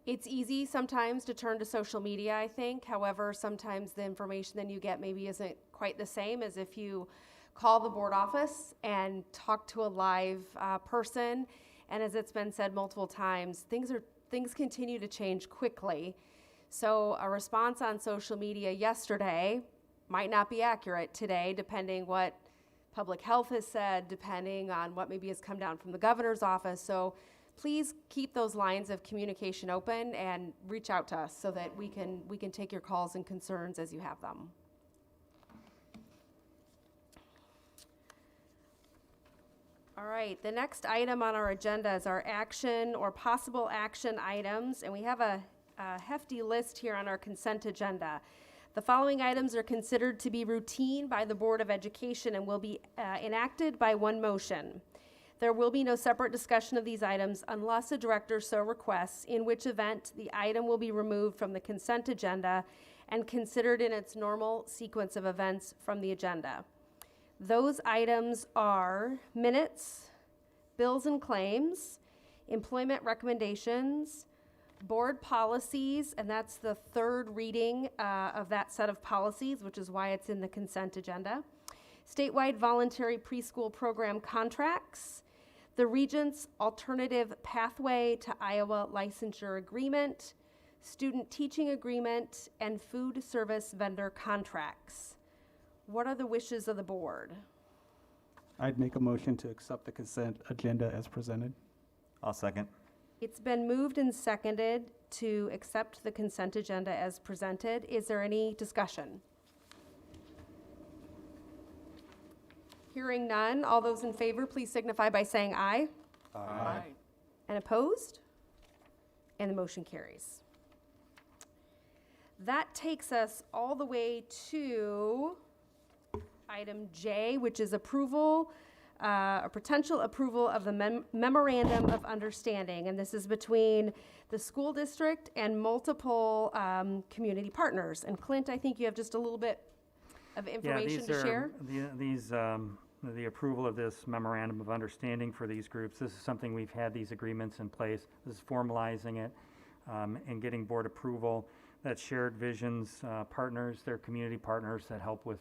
It's easy sometimes to turn to social media, I think. However, sometimes the information that you get maybe isn't quite the same as if you call the board office and talk to a live person. And as it's been said multiple times, things continue to change quickly. So a response on social media yesterday might not be accurate today, depending what public health has said, depending on what maybe has come down from the governor's office. So please keep those lines of communication open and reach out to us so that we can take your calls and concerns as you have them. All right, the next item on our agenda is our action or possible action items, and we have a hefty list here on our consent agenda. The following items are considered to be routine by the Board of Education and will be enacted by one motion. There will be no separate discussion of these items unless a director so requests, in which event the item will be removed from the consent agenda and considered in its normal sequence of events from the agenda. Those items are minutes, bills and claims, employment recommendations, board policies, and that's the third reading of that set of policies, which is why it's in the consent agenda, statewide voluntary preschool program contracts, the Regents Alternative Pathway to Iowa Licensure Agreement, student teaching agreement, and food service vendor contracts. What are the wishes of the board? I'd make a motion to accept the consent agenda as presented. I'll second. It's been moved and seconded to accept the consent agenda as presented. Is there any discussion? Hearing none, all those in favor, please signify by saying aye. Aye. And opposed? And the motion carries. That takes us all the way to item J, which is approval, a potential approval of the memorandum of understanding. And this is between the school district and multiple community partners. And Clint, I think you have just a little bit of information to share. The approval of this memorandum of understanding for these groups. This is something we've had these agreements in place. This is formalizing it and getting board approval. That's Shared Visions partners, they're community partners that help with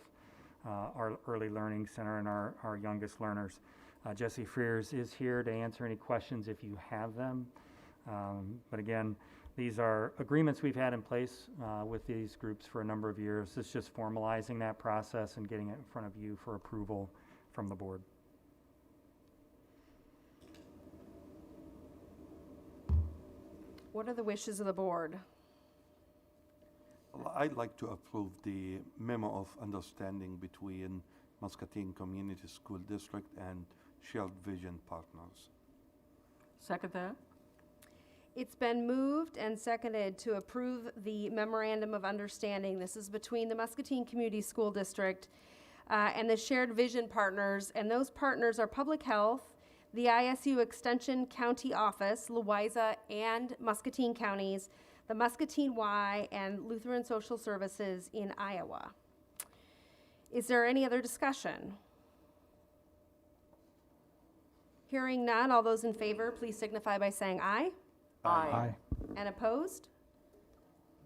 our Early Learning Center and our youngest learners. Jesse Frears is here to answer any questions if you have them. But again, these are agreements we've had in place with these groups for a number of years. It's just formalizing that process and getting it in front of you for approval from the board. What are the wishes of the board? Well, I'd like to approve the memo of understanding between Muscatine Community School District and Shared Vision Partners. Second that? It's been moved and seconded to approve the memorandum of understanding. This is between the Muscatine Community School District and the Shared Vision Partners, and those partners are Public Health, the ISU Extension County Office, Louisa and Muscatine counties, the Muscatine Y, and Lutheran Social Services in Iowa. Is there any other discussion? Hearing none, all those in favor, please signify by saying aye. Aye. And opposed?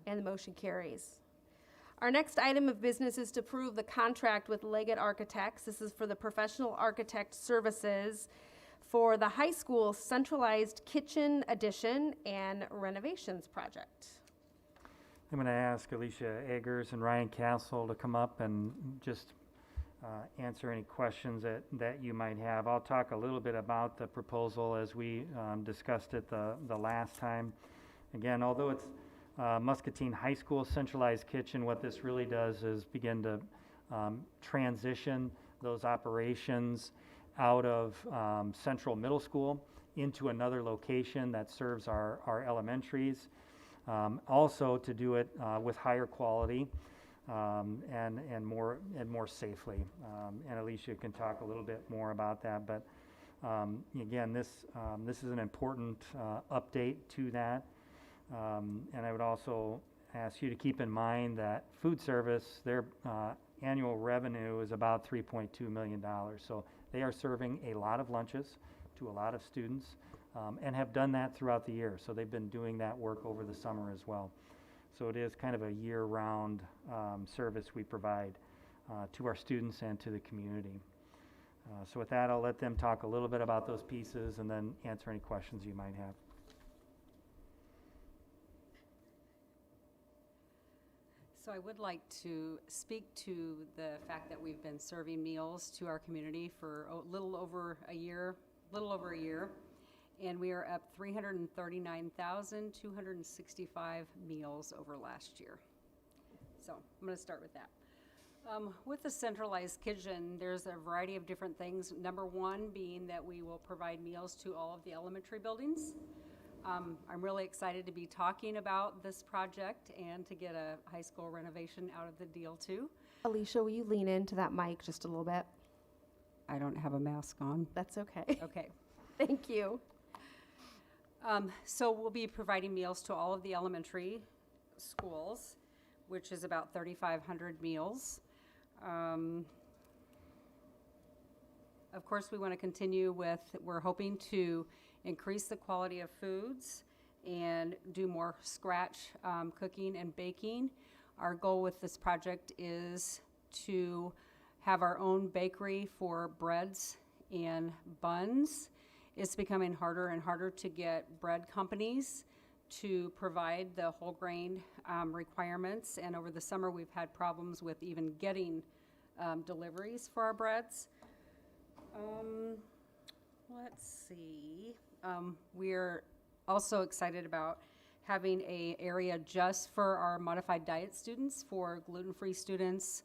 And the motion carries. Our next item of business is to approve the contract with Leggett Architects. This is for the professional architect services for the high school centralized kitchen addition and renovations project. I'm going to ask Alicia Eggers and Ryan Castle to come up and just answer any questions that you might have. I'll talk a little bit about the proposal as we discussed it the last time. Again, although it's Muscatine High School Centralized Kitchen, what this really does is begin to transition those operations out of Central Middle School into another location that serves our elementaries. Also to do it with higher quality and more safely. And Alicia can talk a little bit more about that. But again, this is an important update to that. And I would also ask you to keep in mind that food service, their annual revenue is about $3.2 million. So they are serving a lot of lunches to a lot of students and have done that throughout the year. So they've been doing that work over the summer as well. So it is kind of a year-round service we provide to our students and to the community. So with that, I'll let them talk a little bit about those pieces and then answer any questions you might have. So I would like to speak to the fact that we've been serving meals to our community for a little over a year. and we are up 339,265 meals over last year. So I'm going to start with that. With the Centralized Kitchen, there's a variety of different things. Number one being that we will provide meals to all of the elementary buildings. I'm really excited to be talking about this project and to get a high school renovation out of the deal too. Alicia, will you lean into that mic just a little bit? I don't have a mask on. That's okay. Okay. Thank you. So we'll be providing meals to all of the elementary schools, which is about 3,500 meals. Of course, we want to continue with, we're hoping to increase the quality of foods and do more scratch cooking and baking. Our goal with this project is to have our own bakery for breads and buns. It's becoming harder and harder to get bread companies to provide the whole grain requirements, and over the summer we've had problems with even getting deliveries for our breads. Let's see. We're also excited about having an area just for our modified diet students, for gluten-free students,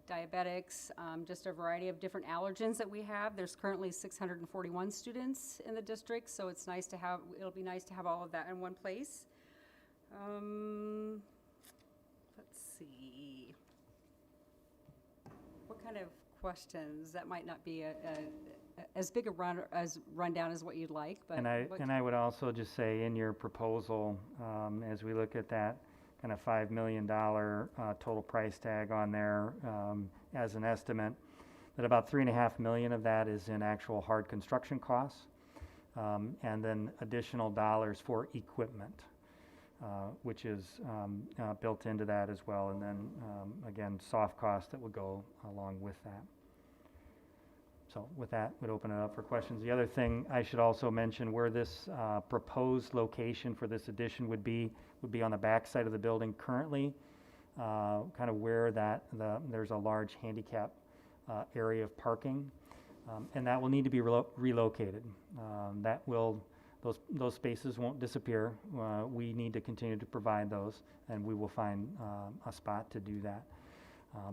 diabetics, just a variety of different allergens that we have. There's currently 641 students in the district, so it's nice to have, it'll be nice to have all of that in one place. Let's see. What kind of questions? That might not be as big a rundown as what you'd like, but. And I would also just say in your proposal, as we look at that kind of $5 million total price tag on there as an estimate, that about $3.5 million of that is in actual hard construction costs, and then additional dollars for equipment, which is built into that as well, and then again, soft costs that would go along with that. So with that, we'd open it up for questions. The other thing I should also mention, where this proposed location for this addition would be on the back side of the building currently, kind of where there's a large handicap area of parking, and that will need to be relocated. Those spaces won't disappear. We need to continue to provide those, and we will find a spot to do that.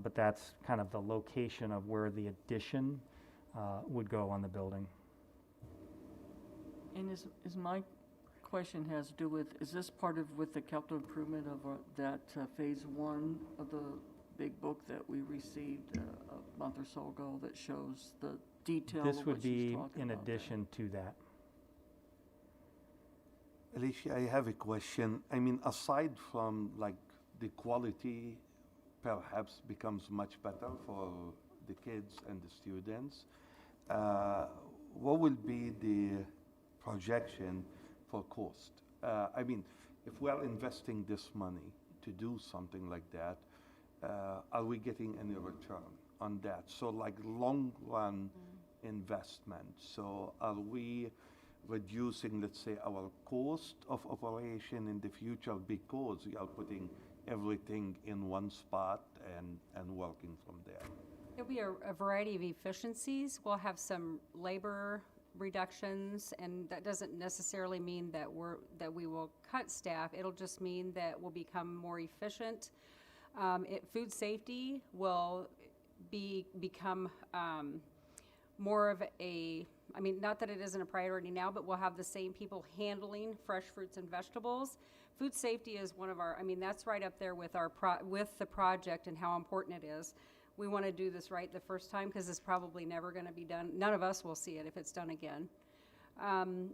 But that's kind of the location of where the addition would go on the building. And is my question has to do with, is this part of with the capital improvement of that phase one of the big book that we received a month or so ago that shows the detail This of would what she's be talking in about addition to that. Alicia, I have a question. I mean, aside from like the quality perhaps becomes much better for the kids and the students, what will be the projection for cost? I mean, if we are investing this money to do something like that, are we getting any return on that? So like long run investment. So are we reducing, let's say, our cost of operation in the future because we are putting everything in one spot and working from there? There'll be a variety of efficiencies. We'll have some labor reductions, and that doesn't necessarily mean that we will cut staff. It'll just mean that we'll become more efficient. Food safety will become more of a, I mean, not that it isn't a priority now, but we'll have the same people handling fresh fruits and vegetables. Food safety is one of our, I mean, that's right up there with with the project and how important it is. We want to do this right the first time because it's probably never going to be done. None of us will see it if it's done again.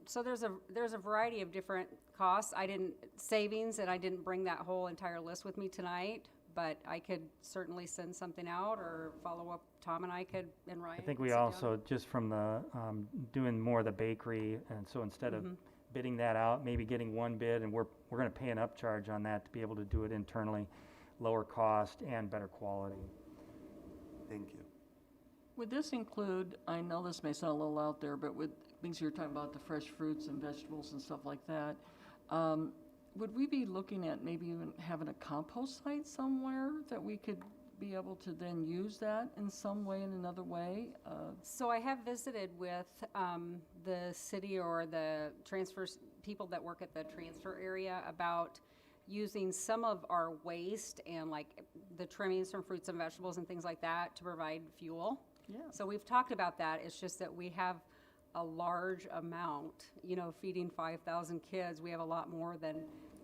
So there's a variety of different costs. Savings, and I didn't bring that whole entire list with me tonight, but I could certainly send something out or follow up. Tom and I could, and Ryan. I think we also, just from the doing more of the bakery, and so instead of bidding that out, maybe getting one bid, and we're going to pay an upcharge on that to be able to do it internally, lower cost and better quality. Thank you. Would this include, I know this may sound a little out there, but with things you're talking about, the fresh fruits and vegetables and stuff like that, would we be looking at maybe even having a compost site somewhere that we could be able to then use that in some way, in another way? So I have visited with the city or the people that work at the transfer area about using some of our waste and like the trimmings from fruits and vegetables and things like that to provide fuel. Yeah. So we've talked about that. It's just that we have a large amount, feeding 5,000 kids. We have a lot more than,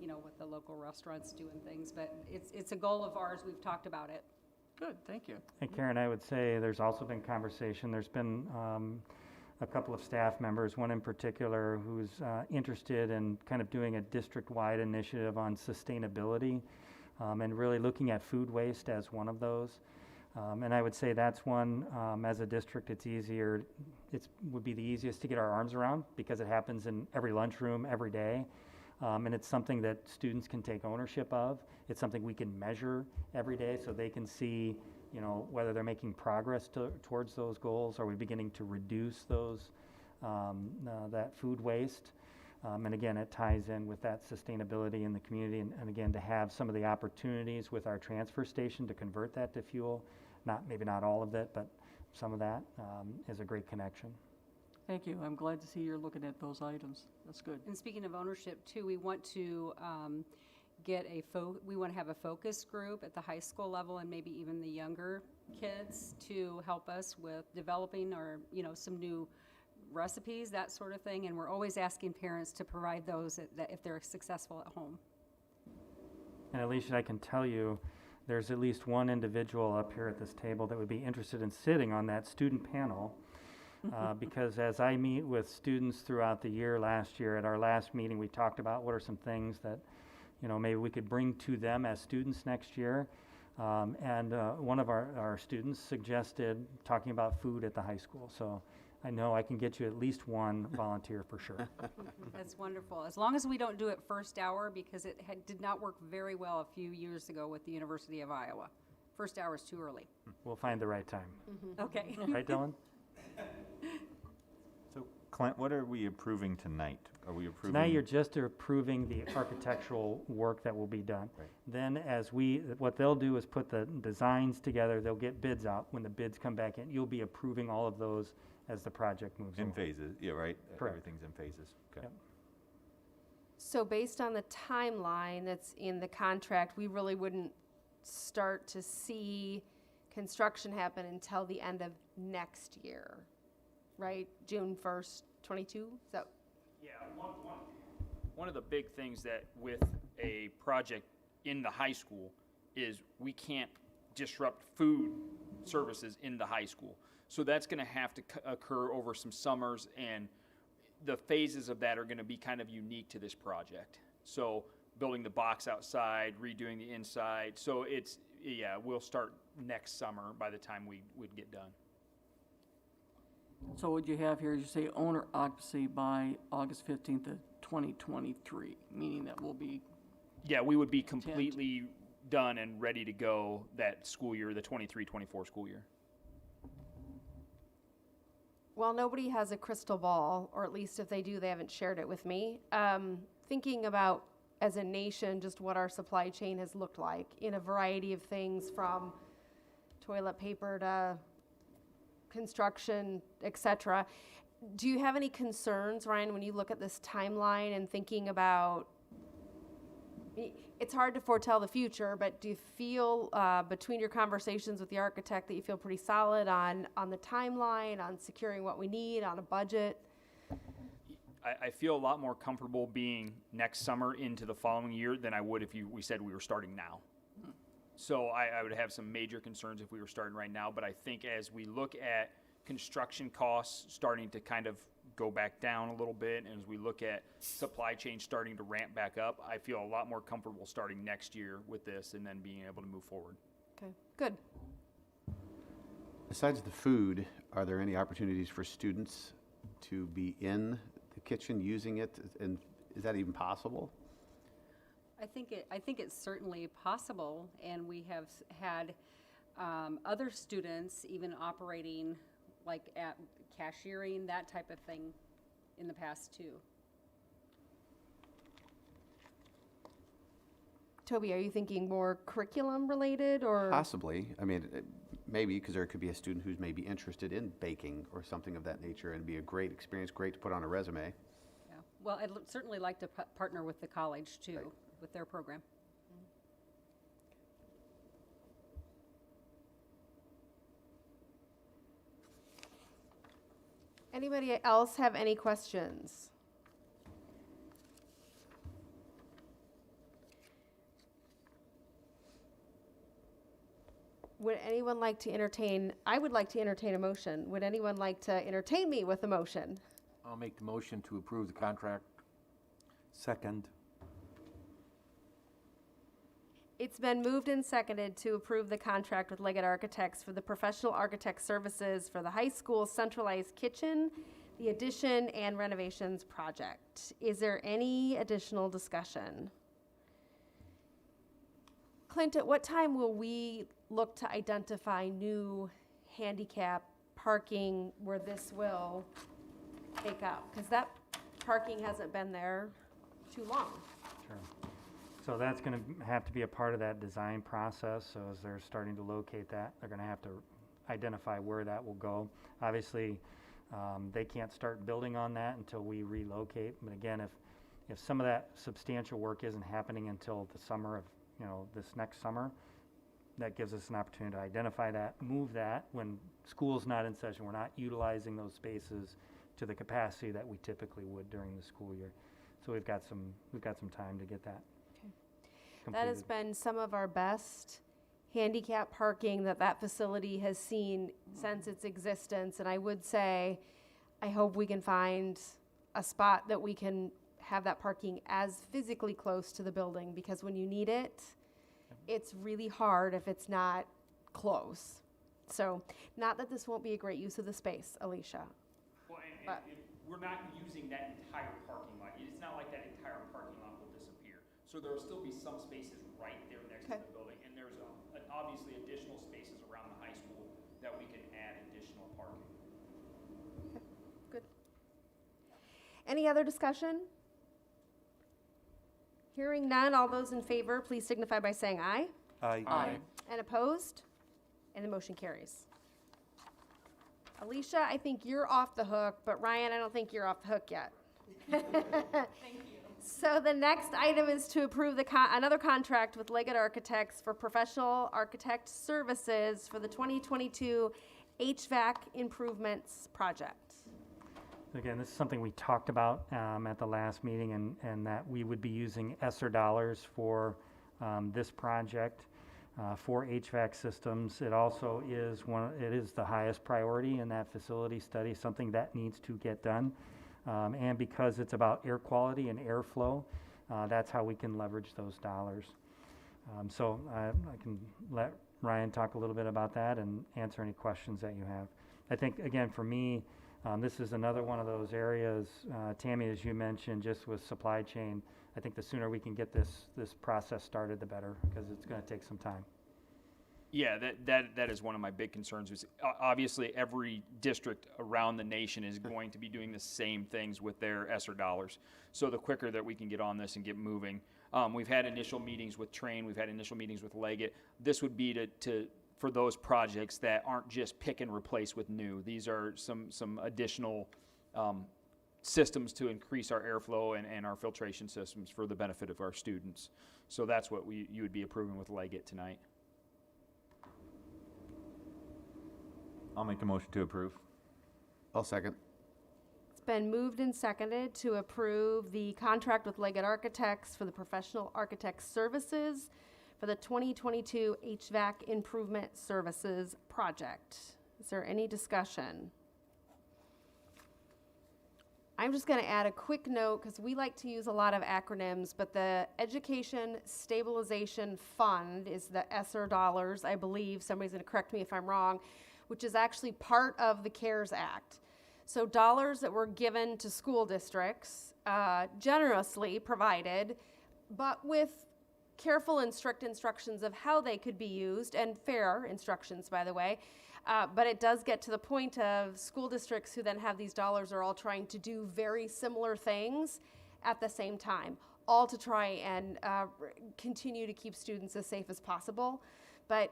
what the local restaurants do and things, but it's a goal of ours. We've talked about it. Good, thank you. And Karen, I would say there's also been conversation. There's been a couple of staff members, one in particular who's interested in kind of doing a district-wide initiative on sustainability and really looking at food waste as one of those. And I would say that's one, as a district, it's easier, would be the easiest to get our arms around because it happens in every lunchroom every day. And it's something that students can take ownership of. It's something we can measure every day so they can see, whether they're making progress towards those goals. Are we beginning to reduce that food waste? And again, it ties in with that sustainability in the community. And again, to have some of the opportunities with our transfer station to convert that to fuel, maybe not all of it, but some of that is a great connection. Thank you. I'm glad to see you're looking at those items. That's good. And speaking of ownership too, we want to we want to have a focus group at the high school level and maybe even the younger kids to help us with developing or, some new recipes, that sort of thing. And we're always asking parents to provide those if they're successful at home. And Alicia, I can tell you, there's at least one individual up here at this table that would be interested in sitting on that student panel. Because as I meet with students throughout the year, last year at our last meeting, we talked about what are some things that, maybe we could bring to them as students next year. And one of our students suggested talking about food at the high school. So I know I can get you at least one volunteer for sure. That's wonderful. As long as we don't do it first hour, because it did not work very well a few years ago with the University of Iowa. First hour is too early. We'll find the right time. Okay. Right, Dylan? So Clint, what are we approving tonight? Are we approving? Tonight you're just approving the architectural work that will be done. Right. Then what they'll do is put the designs together, they'll get bids out. When the bids come back in, you'll be approving all of those as the project moves In along. phases, yeah, right? Correct. Everything's in phases, okay. Yep. So based on the timeline that's in the contract, we really wouldn't start to see construction happen until the end of next year, right? June 1st, 22? So, Yeah, one of the big things that with a project in the high school is we can't disrupt food services in the high school. So that's going to have to occur over some summers, and the phases of that are going to be kind of unique to this project. So building the box outside, redoing the inside. So we'll start next summer by the time we would get done. So what you have here is you say owner occupancy by August 15th of 2023, meaning that we'll be, Yeah, we would be completely done and ready to go that school year, the 23-24 school year. well, nobody has a crystal ball, or at least if they do, they haven't shared it with me. Thinking about, as a nation, just what our supply chain has looked like in a variety of things, from toilet paper to construction, et cetera. Do you have any concerns, Ryan, when you look at this timeline and thinking about, it's hard to foretell the future, but do you feel, between your conversations with the architect, that you feel pretty solid on the timeline, on securing what we need, on a budget? I feel a lot more comfortable being next summer into the following year than I would if we said we were starting now. So I would have some major concerns if we were starting right now, but I think as we look at construction costs starting to kind of go back down a little bit, and as we look at supply chain starting to ramp back up, I feel a lot more comfortable starting next year with this and then being able to move forward. Okay, good. Besides the food, are there any opportunities for students to be in the kitchen using it, and is that even possible? I think it's certainly possible, and we have had other students even operating like at cashiering, that type of thing in the past too. Toby, are you thinking more curriculum related or? Possibly. I mean, maybe, because there could be a student who's maybe interested in baking or something of that nature, and it'd be a great experience, great to put on a resume. Yeah. Well, I'd certainly like to partner with the college too, with their program. Anybody else have any questions? Would anyone like to entertain, I would like to entertain a motion. Would anyone like to entertain me with a motion? I'll make the motion to approve the contract. Second. It's been moved and seconded to approve the contract with Leggett Architects for the professional architect services for the high school centralized kitchen, the addition and renovations project. Is there any additional discussion? Clint, at what time will we look to identify new handicap parking where this will take up? Because that parking hasn't been there too long. Sure. So that's going to have to be a part of that design process. So as they're starting to locate that, they're going to have to identify where that will go. Obviously, they can't start building on that until we relocate. But again, if some of that substantial work isn't happening until the summer of, this next summer, that gives us an opportunity to identify that, move that when school's not in session. We're not utilizing those spaces to the capacity that we typically would during the school year. So we've got some time to get that. That has been some of our best handicap parking that facility has seen since its existence. And I would say, I hope we can find a spot that we can have that parking as physically close to the building, because when you need it, it's really hard if it's not close. So, not that this won't be a great use of the space, Alicia. Well, But- we're not using that entire parking lot. It's not like that entire parking lot will disappear. So there will still be some spaces right there next to the building. And there's obviously additional spaces around the high school that we can add additional parking. Good. Any other discussion? Hearing none, all those in favor, please signify by saying aye. Aye. Aye. And opposed? And the motion carries. Alicia, I think you're off the hook, but Ryan, I don't think you're off the hook yet. Thank you. So the next item is to approve another contract with Leggett Architects for professional architect services for the 2022 HVAC improvements project. Again, this is something we talked about at the last meeting, and that we would be using ESSER dollars for this project for HVAC systems. It also is it is the highest priority in that facility study, something that needs to get done. And because it's about air quality and airflow, that's how we can leverage those dollars. So I can let Ryan talk a little bit about that and answer any questions that you have. I think, again, for me, this is another one of those areas, Tammy, as you mentioned, just with supply chain. I think the sooner we can get this process started, the better, because it's going to take some time. Yeah, that is one of my big concerns. Is obviously every district around the nation is going to be doing the same things with their ESSER dollars. So the quicker that we can get on this and get moving. We've had initial meetings with Train. We've had initial meetings with Leggett. This would be for those projects that aren't just pick and replace with new. These are some additional systems to increase our airflow and our filtration systems for the benefit of our students. So that's what you would be approving with Leggett tonight. I'll make a motion to approve. I'll second. It's been moved and seconded to approve the contract with Leggett Architects for the professional architect services for the 2022 HVAC improvement services project. Is there any discussion? I'm just going to add a quick note because we like to use a lot of acronyms, but the Education Stabilization Fund is the ESSER dollars, I believe. Somebody's going to correct me if I'm wrong, which is actually part of the CARES Act. So dollars that were given to school districts, generously provided, but with careful and strict instructions of how they could be used, and fair instructions, by the way. But it does get to the point of school districts who then have these dollars are all trying to do very similar things at the same time. all to try and continue to keep students as safe as possible. But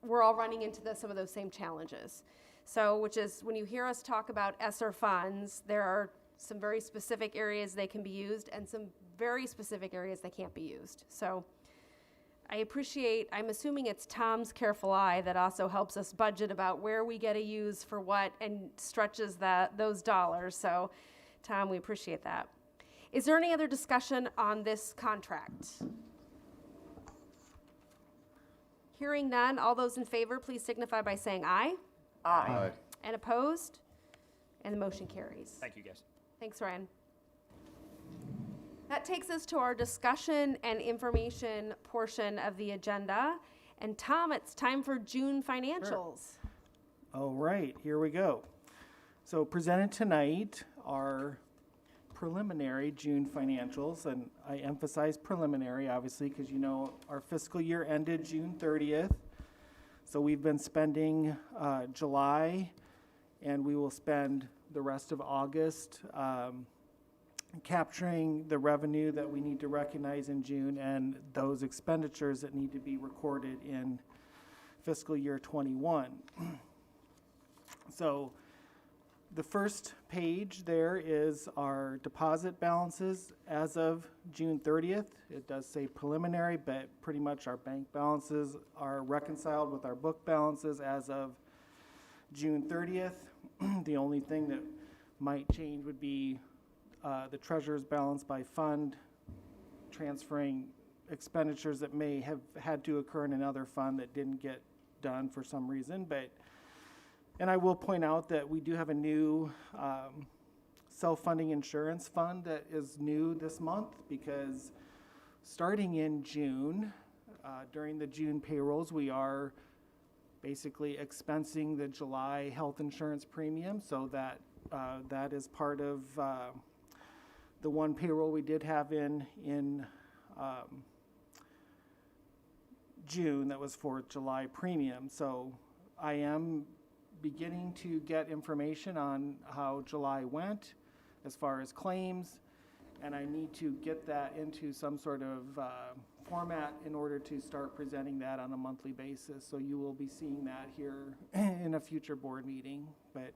we're all running into some of those same challenges. So, which is when you hear us talk about ESSER funds, there are some very specific areas they can be used and some very specific areas they can't be used. So I'm assuming it's Tom's careful eye that also helps us budget about where we get to use for what and stretches those dollars. So Tom, we appreciate that. Is there any other discussion on this contract? Hearing none, all those in favor, please signify by saying aye. Aye. And opposed? And the motion carries. Thank you, guys. Thanks, Ryan. That takes us to our discussion and information portion of the agenda. And Tom, it's time for June financials. All right, here we go. So presented tonight are preliminary June financials, and I emphasize preliminary, obviously, because you know our fiscal year ended June 30th. So we've been spending July, and we will spend the rest of August capturing the revenue that we need to recognize in June and those expenditures that need to be recorded in fiscal year 21. So the first page there is our deposit balances as of June 30th. It does say preliminary, but pretty much our bank balances are reconciled with our book balances as of June 30th. The only thing that might change would be the treasurer's balance by fund, transferring expenditures that may have had to occur in another fund that didn't get done for some reason. And I will point out that we do have a new self-funding insurance fund that is new this month, because starting in June, during the June payrolls, we are basically expensing the July health insurance premium, so that is part of the one payroll we did have in June that was for July premium. So I am beginning to get information on how July went as far as claims, and I need to get that into some sort of format in order to start presenting that on a monthly basis. So you will be seeing that here in a future board meeting. But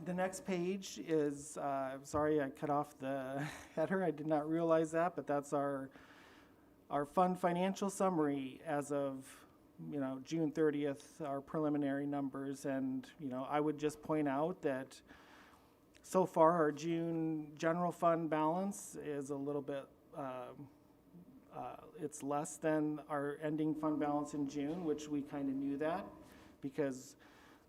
the next page is, sorry I cut off the header, I did not realize that, but that's our fund financial summary as of June 30th, our preliminary numbers. And I would just point out that so far our June general fund balance is a little bit, it's less than our ending fund balance in June, which we kind of knew that because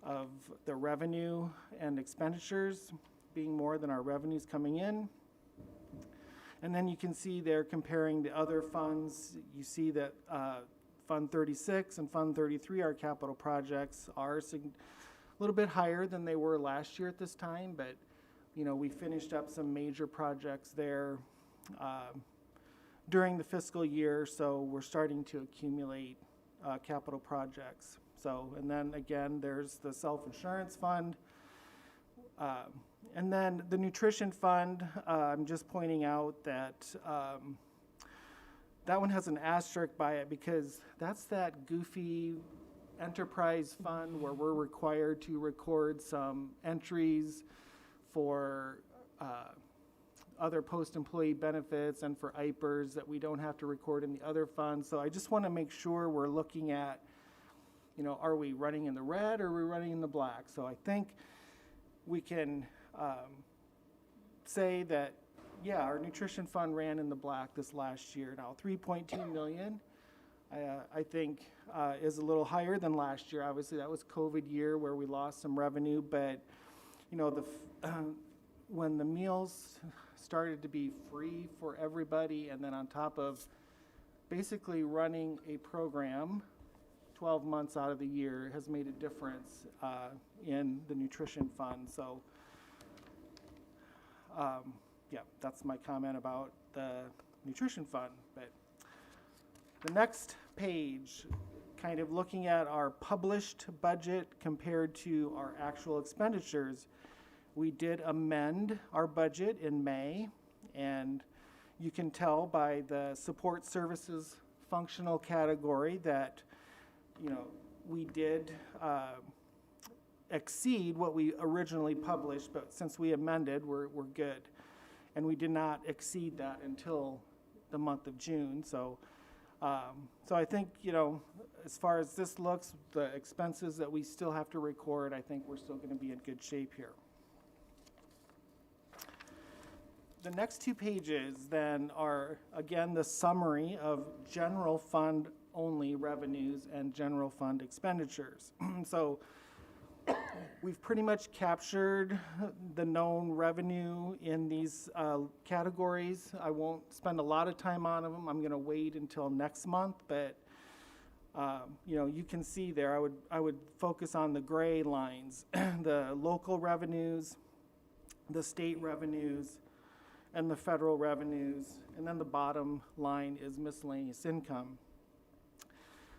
of the revenue and expenditures being more than our revenues coming in. And then you can see there comparing the other funds, you see that Fund 36 and Fund 33, our capital projects, are a little bit higher than they were last year at this time, but we finished up some major projects there during the fiscal year, so we're starting to accumulate capital projects. So, and then again, there's the self-insurance fund, and then the nutrition fund. I'm just pointing out that that one has an asterisk by it because that's that goofy enterprise fund where we're required to record some entries for other post-employee benefits and for IPERs that we don't have to record in the other funds. So I just want to make sure we're looking at, are we running in the red or are we running in the black? So I think we can say that, yeah, our nutrition fund ran in the black this last year. Now, 3.2 million, I think, is a little higher than last year. Obviously, that was COVID year where we lost some revenue, but when the meals started to be free for everybody, and then on top of basically running a program 12 months out of the year has made a difference in the nutrition fund. So yeah, that's my comment about the nutrition fund. But the next page, kind of looking at our published budget compared to our actual expenditures, We did amend our budget in May, and you can tell by the support services functional category that, you know, we did exceed what we originally published, but since we amended, we're good. And we did not exceed that until the month of June, so I think, you know, as far as this looks, the expenses that we still have to record, I think we're still gonna be in good shape here. The next 2 pages then are, again, the summary of general fund only revenues and general fund expenditures. So we've pretty much captured the known revenue in these categories. I won't spend a lot of time on them. I'm gonna wait until next month, but you know, you can see there, I would focus on the gray lines, the local revenues, the state revenues, and the federal revenues, and then the bottom line is miscellaneous income.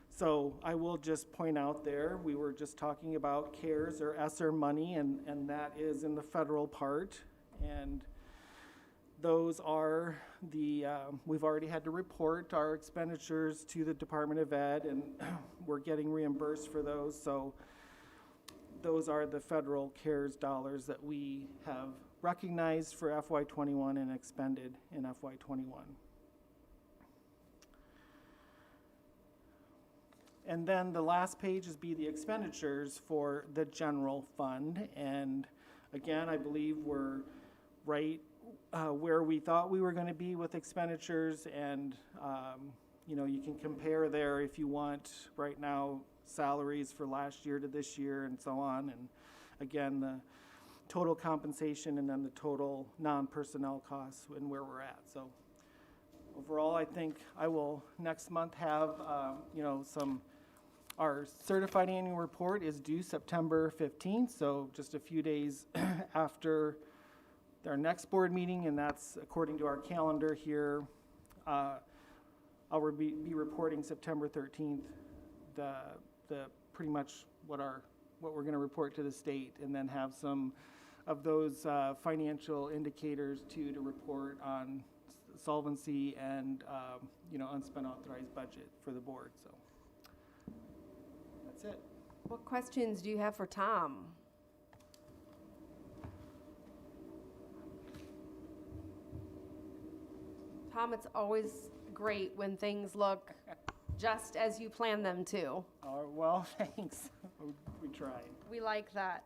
So I will just point out there, we were just talking about CARES or ESSER money, and that is in the federal part. And those are the, we've already had to report our expenditures to the Department of Ed, and we're getting reimbursed for those. So those are the federal CARES dollars that we have recognized for FY21 and expended in FY21. And then the last page is be the expenditures for the general fund. And again, I believe we're right where we thought we were going to be with expenditures. And you know, you can compare there if you want right now salaries for last year to this year and so on. And again, the total compensation and then the total non-personnel costs and where we're at. So overall, I think I will next month have, you know, our certified annual report is due September 15th, so just a few days after our next board meeting, and that's according to our calendar here. I'll be reporting September 13th, the pretty much what we're going to report to the state, and then have some of those financial indicators to report on solvency and you know, unspent authorized budget for the board. So that's it. What questions do you have for Tom? Tom, it's always great when things look just as you plan them to. Well, thanks. We tried. We like that.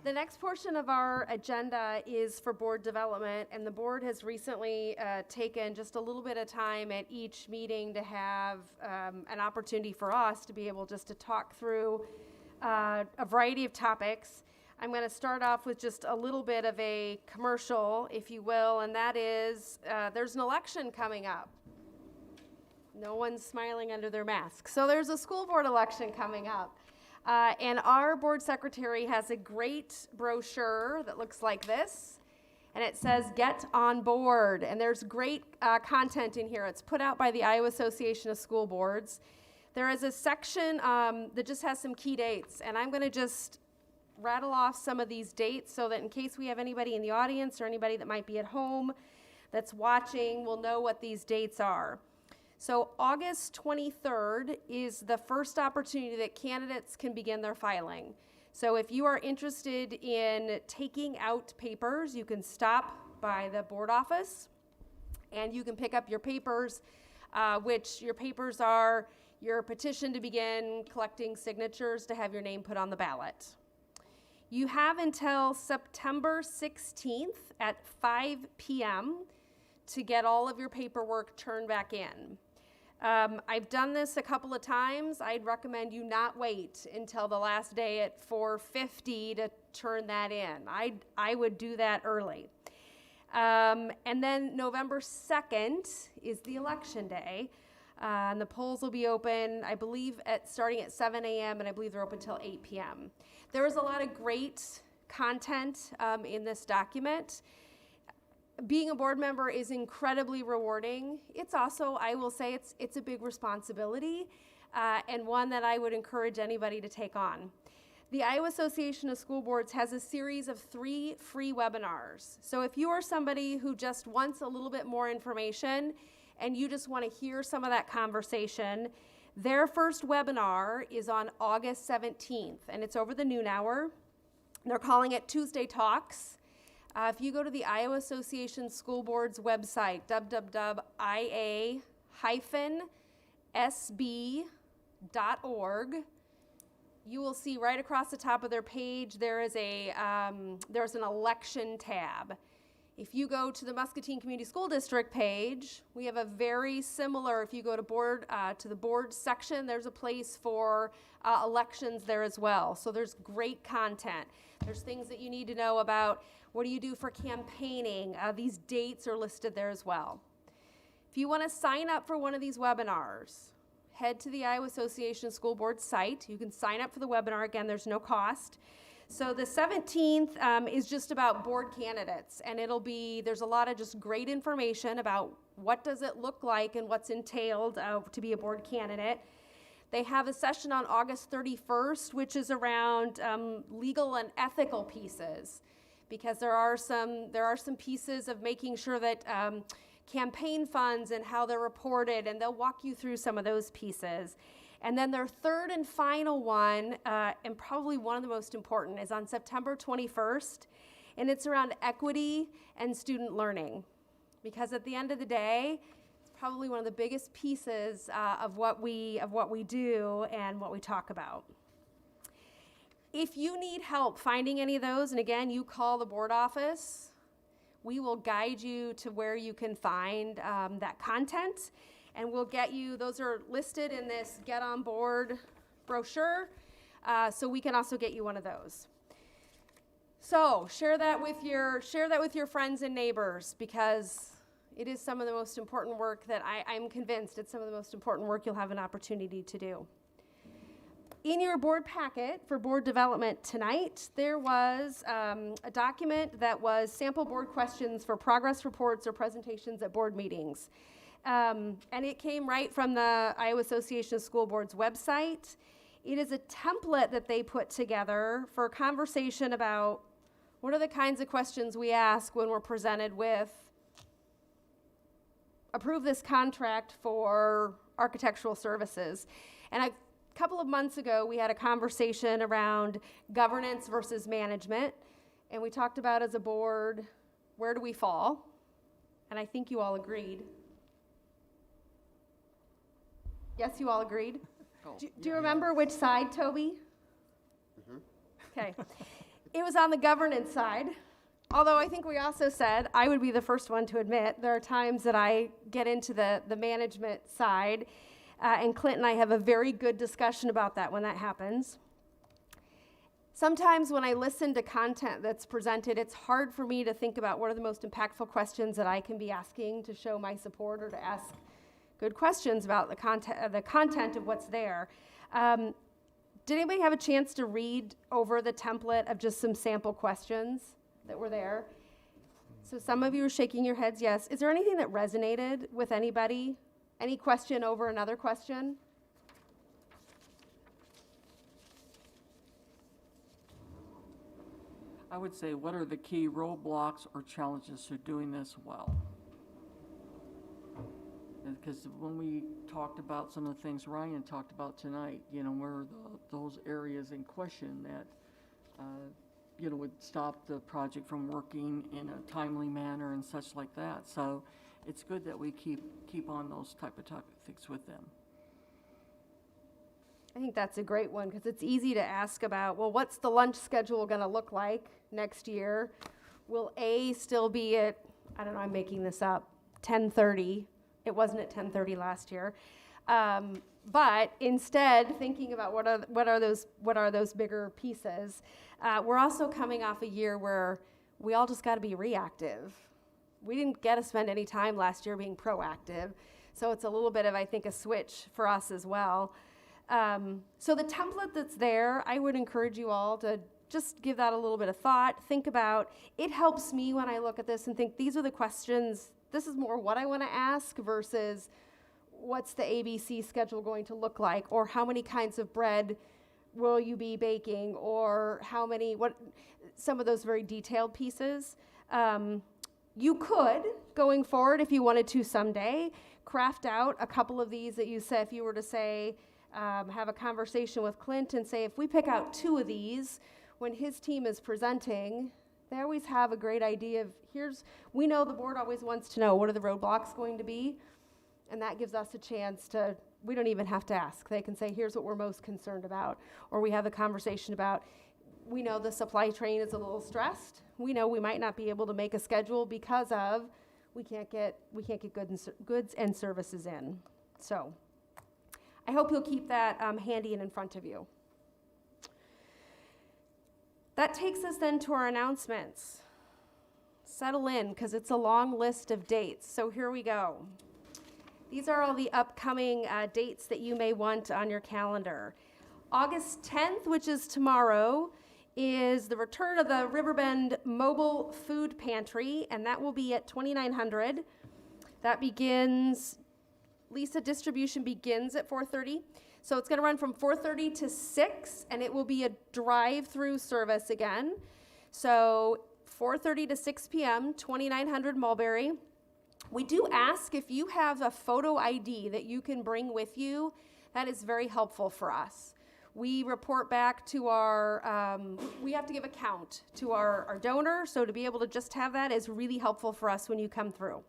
The next portion of our agenda is for board development, and the board has recently taken just a little bit of time at each meeting to have an opportunity for us to be able just to talk through a variety of topics. I'm going to start off with just a little bit of a commercial, if you will, and that is there's an election coming up. No one's smiling under their mask. So there's a school board election coming up. And our board secretary has a great brochure that looks like this, and it says "Get on Board," and there's great content in here. It's put out by the Iowa Association of School Boards. There is a section that just has some key dates, and I'm going to just rattle off some of these dates so that in case we have anybody in the audience or anybody that might be at home that's watching will know what these dates are. So August 23rd is the first opportunity that candidates can begin their filing. So if you are interested in taking out papers, you can stop by the board office and you can pick up your papers, which your papers are your petition to begin collecting signatures to have your name put on the ballot. You have until September 16th at 5 p.m. to get all of your paperwork turned back in. I've done this a couple of times. I'd recommend you not wait until the last day at 4:50 to turn that in. I would do that early. And then November 2nd is the election day. And the polls will be open, I believe, starting at 7 a.m., and I believe they're open till 8 p.m. There is a lot of great content in this document. Being a board member is incredibly rewarding. It's also, I will say, it's a big responsibility and one that I would encourage anybody to take on. The Iowa Association of School Boards has a series of 3 free webinars. So if you are somebody who just wants a little bit more information and you just want to hear some of that conversation, their first webinar is on August 17th, and it's over the noon hour. They're calling it Tuesday Talks. If you go to the Iowa Association School Board's website, www.ia-sb.org, you will see right across the top of their page there is there's an election tab. If you go to the Muscatine Community School District page, we have a very similar, if you go to the board section, there's a place for elections there as well. So there's great content. There's things that you need to know about what do you do for campaigning. These dates are listed there as well. If you want to sign up for one of these webinars, head to the Iowa Association of School Board site. You can sign up for the webinar. Again, there's no cost. So the 17th is just about board candidates, and there's a lot of just great information about what does it look like and what's entailed to be a board candidate. They have a session on August 31st, which is around legal and ethical pieces, because there are some pieces of making sure that campaign funds and how they're reported, and they'll walk you through some of those pieces. And then their third and final one, and probably one of the most important, is on September 21st, and it's around equity and student learning. Because at the end of the day, it's probably one of the biggest pieces of what we do and what we talk about. If you need help finding any of those, and again, you call the board office, we will guide you to where you can find that content. And we'll get you, those are listed in this Get On Board brochure, so we can also get you one of those. So share that with your friends and neighbors, because it is some of the most important work that I'm convinced it's some of the most important work you'll have an opportunity to do. In your board packet for board development tonight, there was a document that was sample board questions for progress reports or presentations at board meetings. And it came right from the Iowa Association of School Boards website. It is a template that they put together for a conversation about what are the kinds of questions we ask when we're presented with approve this contract for architectural services. And a couple of months ago, we had a conversation around governance versus management. And we talked about, as a board, where do we fall? And I think you all agreed. Yes, you all agreed? Do you remember which side, Toby? Okay. It was on the governance side. Although I think we also said, I would be the first one to admit, there are times that I get into the management side, and Clint and I have a very good discussion about that when that happens. Sometimes when I listen to content that's presented, it's hard for me to think about what are the most impactful questions that I can be asking to show my support or to ask good questions about the content of what's there. Did anybody have a chance to read over the template of just some sample questions that were there? So some of you are shaking your heads, yes. Is there anything that resonated with anybody? Any question over another question? I would say, what are the key roadblocks or challenges to doing this well? Because when we talked about some of the things Ryan talked about tonight, were those areas in question that, would stop the project from working in a timely manner and such like that. So it's good that we keep on those type of things with them. I think that's a great one, because it's easy to ask about, well, what's the lunch schedule going to look like next year? Will A still be at, I don't know, I'm making this up, 10:30? It wasn't at 10:30 last year. But instead, thinking about what are those bigger pieces, we're also coming off a year where we all just got to be reactive. We didn't get to spend any time last year being proactive, so it's a little bit of, I think, a switch for us as well. So the template that's there, I would encourage you all to just give that a little bit of thought. Think about, it helps me when I look at this and think these are the questions. This is more what I want to ask versus what's the ABC schedule going to look like, or how many kinds of bread will you be baking, or how many, what, some of those very detailed pieces. You could, going forward, if you wanted to someday, craft out a couple of these that you say, if you were to say, have a conversation with Clint and say, if we pick out 2 of these, when his team is presenting, they always have a great idea of, we know the board always wants to know, what are the roadblocks going to be? And that gives us a chance to, we don't even have to ask. They can say, here's what we're most concerned about. Or we have a conversation about, we know the supply chain is a little stressed. We know we might not be able to make a schedule because of, we can't get goods and services in. So I hope you'll keep that handy and in front of you. That takes us then to our announcements. Settle in, because it's a long list of dates. So here we go. These are all the upcoming dates that you may want on your calendar. August 10th, which is tomorrow, is the return of the Riverbend Mobile Food Pantry, and that will be at 2900. That begins, Lisa, distribution begins at 4:30. So it's going to run from 4:30 to 6, and it will be a drive-through service again. So 4:30 to 6 p.m., 2900 Mulberry. We do ask if you have a photo ID that you can bring with you. That is very helpful for us. We report back to our, we have to give a count to our donor, so to be able to just have that is really helpful for us when you come through.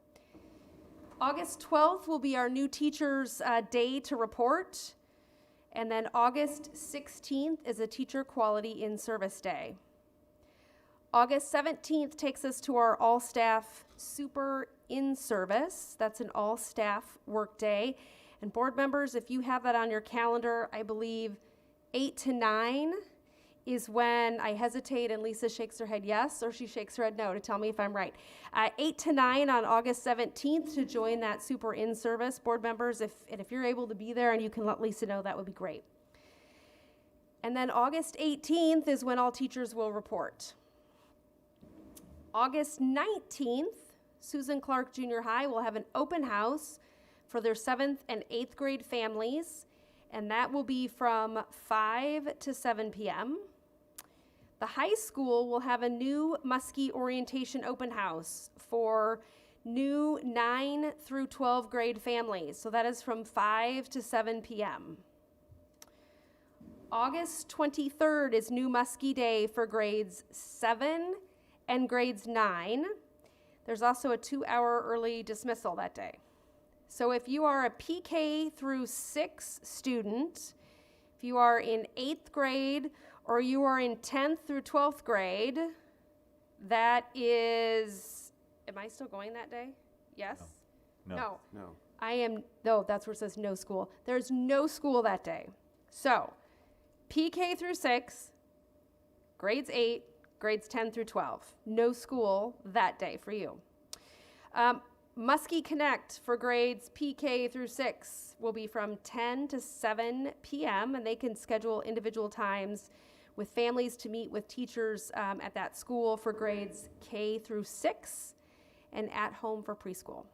August 12th will be our new teachers' day to report. And then August 16th is a teacher quality in-service day. August 17th takes us to our all-staff super in-service. That's an all-staff work day. And board members, if you have that on your calendar, I believe 8 to 9 is when I hesitate and Lisa shakes her head yes, or she shakes her head no to tell me if I'm right. 8 to 9 on August 17th to join that super in-service. Board members, if you're able to be there and you can let Lisa know, that would be great. And then August 18th is when all teachers will report. August 19th, Susan Clark Junior High will have an open house for their 7th and 8th grade families, and that will be from 5 to 7 p.m. The high school will have a new Muskie orientation open house for new 9 through 12 grade families. So that is from 5 to 7 p.m. August 23rd is New Muskie Day for grades 7 and grades 9. There's also a 2-hour early dismissal that day. So if you are a PK through 6 student, if you are in 8th grade, or you are in 10th through 12th grade, that is, am I still going that day? Yes? No. I am, no, that's where it says no school. There's no school that day. So, PK through 6, grades 8, grades 10 through 12. No school that day for you. Muskie Connect for grades PK through 6 will be from 10 to 7 p.m. and they can schedule individual times with families to meet with teachers at that school for grades K through 6 and at home for preschool.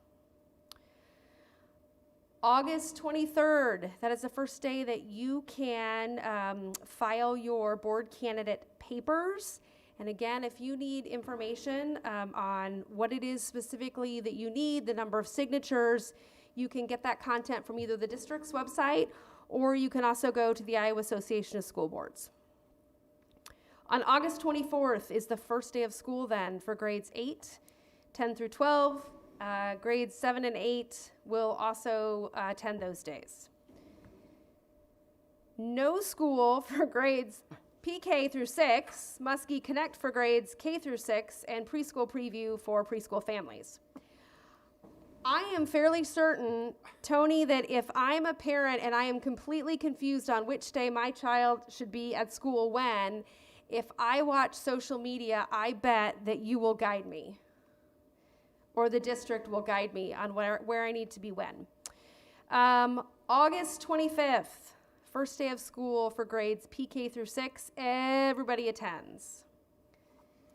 August 23rd, that is the first day that you can file your board candidate papers. And again, if you need information on what it is specifically that you need, the number of signatures, you can get that content from either the district's website or you can also go to the Iowa Association of School Boards. On August 24th is the first day of school then for grades 8, 10 through 12. Grades 7 and 8 will also attend those days. No school for grades PK through 6, Muskie Connect for grades K through 6, and preschool preview for preschool families. I am fairly certain, Tony, that if I'm a parent and I am completely confused on which day my child should be at school when, if I watch social media, I bet that you will guide me. Or the district will guide me on where I need to be when. August 25th, first day of school for grades PK through 6, everybody attends.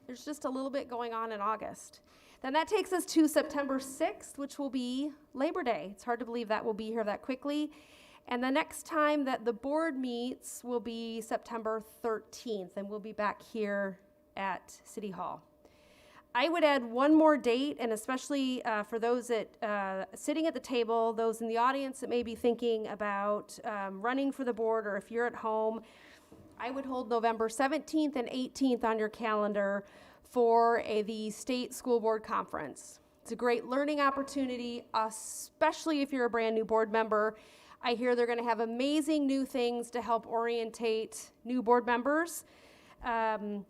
There's just a little bit going on in August. Then that takes us to September 6th, which will be Labor Day. It's hard to believe that will be here that quickly. And the next time that the board meets will be September 13th, and we'll be back here at City Hall. I would add one more date, and especially for those that sitting at the table, those in the audience that may be thinking about running for the board, or if you're at home, I would hold November 17th and 18th on your calendar for the State School Board Conference. It's a great learning opportunity, especially if you're a brand new board member. I hear they're going to have amazing new things to help orientate new board members.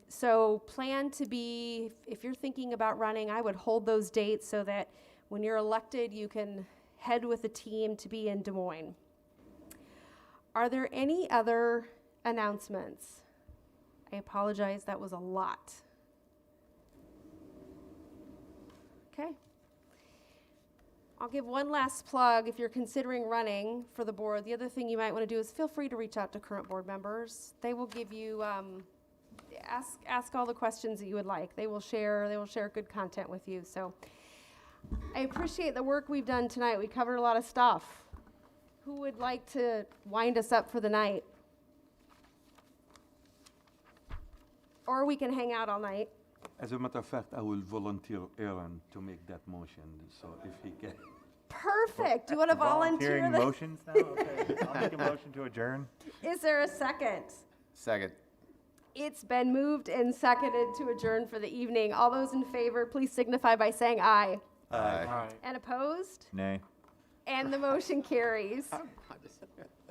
So plan to be, if you're thinking about running, I would hold those dates so that when you're elected, you can head with the team to be in Des Moines. Are there any other announcements? I apologize, that was a lot. Okay. I'll give one last plug if you're considering running for the board. The other thing you might want to do is feel free to reach out to current board members. They will give you, ask all the questions that you would like. They will share good content with you. So I appreciate the work we've done tonight. We covered a lot of stuff. Who would like to wind us up for the night? Or we can hang out all night. As a matter of fact, I will volunteer Aaron to make that motion, so if he can. Perfect. Do you want to volunteer? Volunteering motions now? Okay. I'll make a motion to adjourn. Is there a second? Second. It's been moved and seconded to adjourn for the evening. All those in favor, please signify by saying aye. Aye. And opposed? Nay. And the motion carries.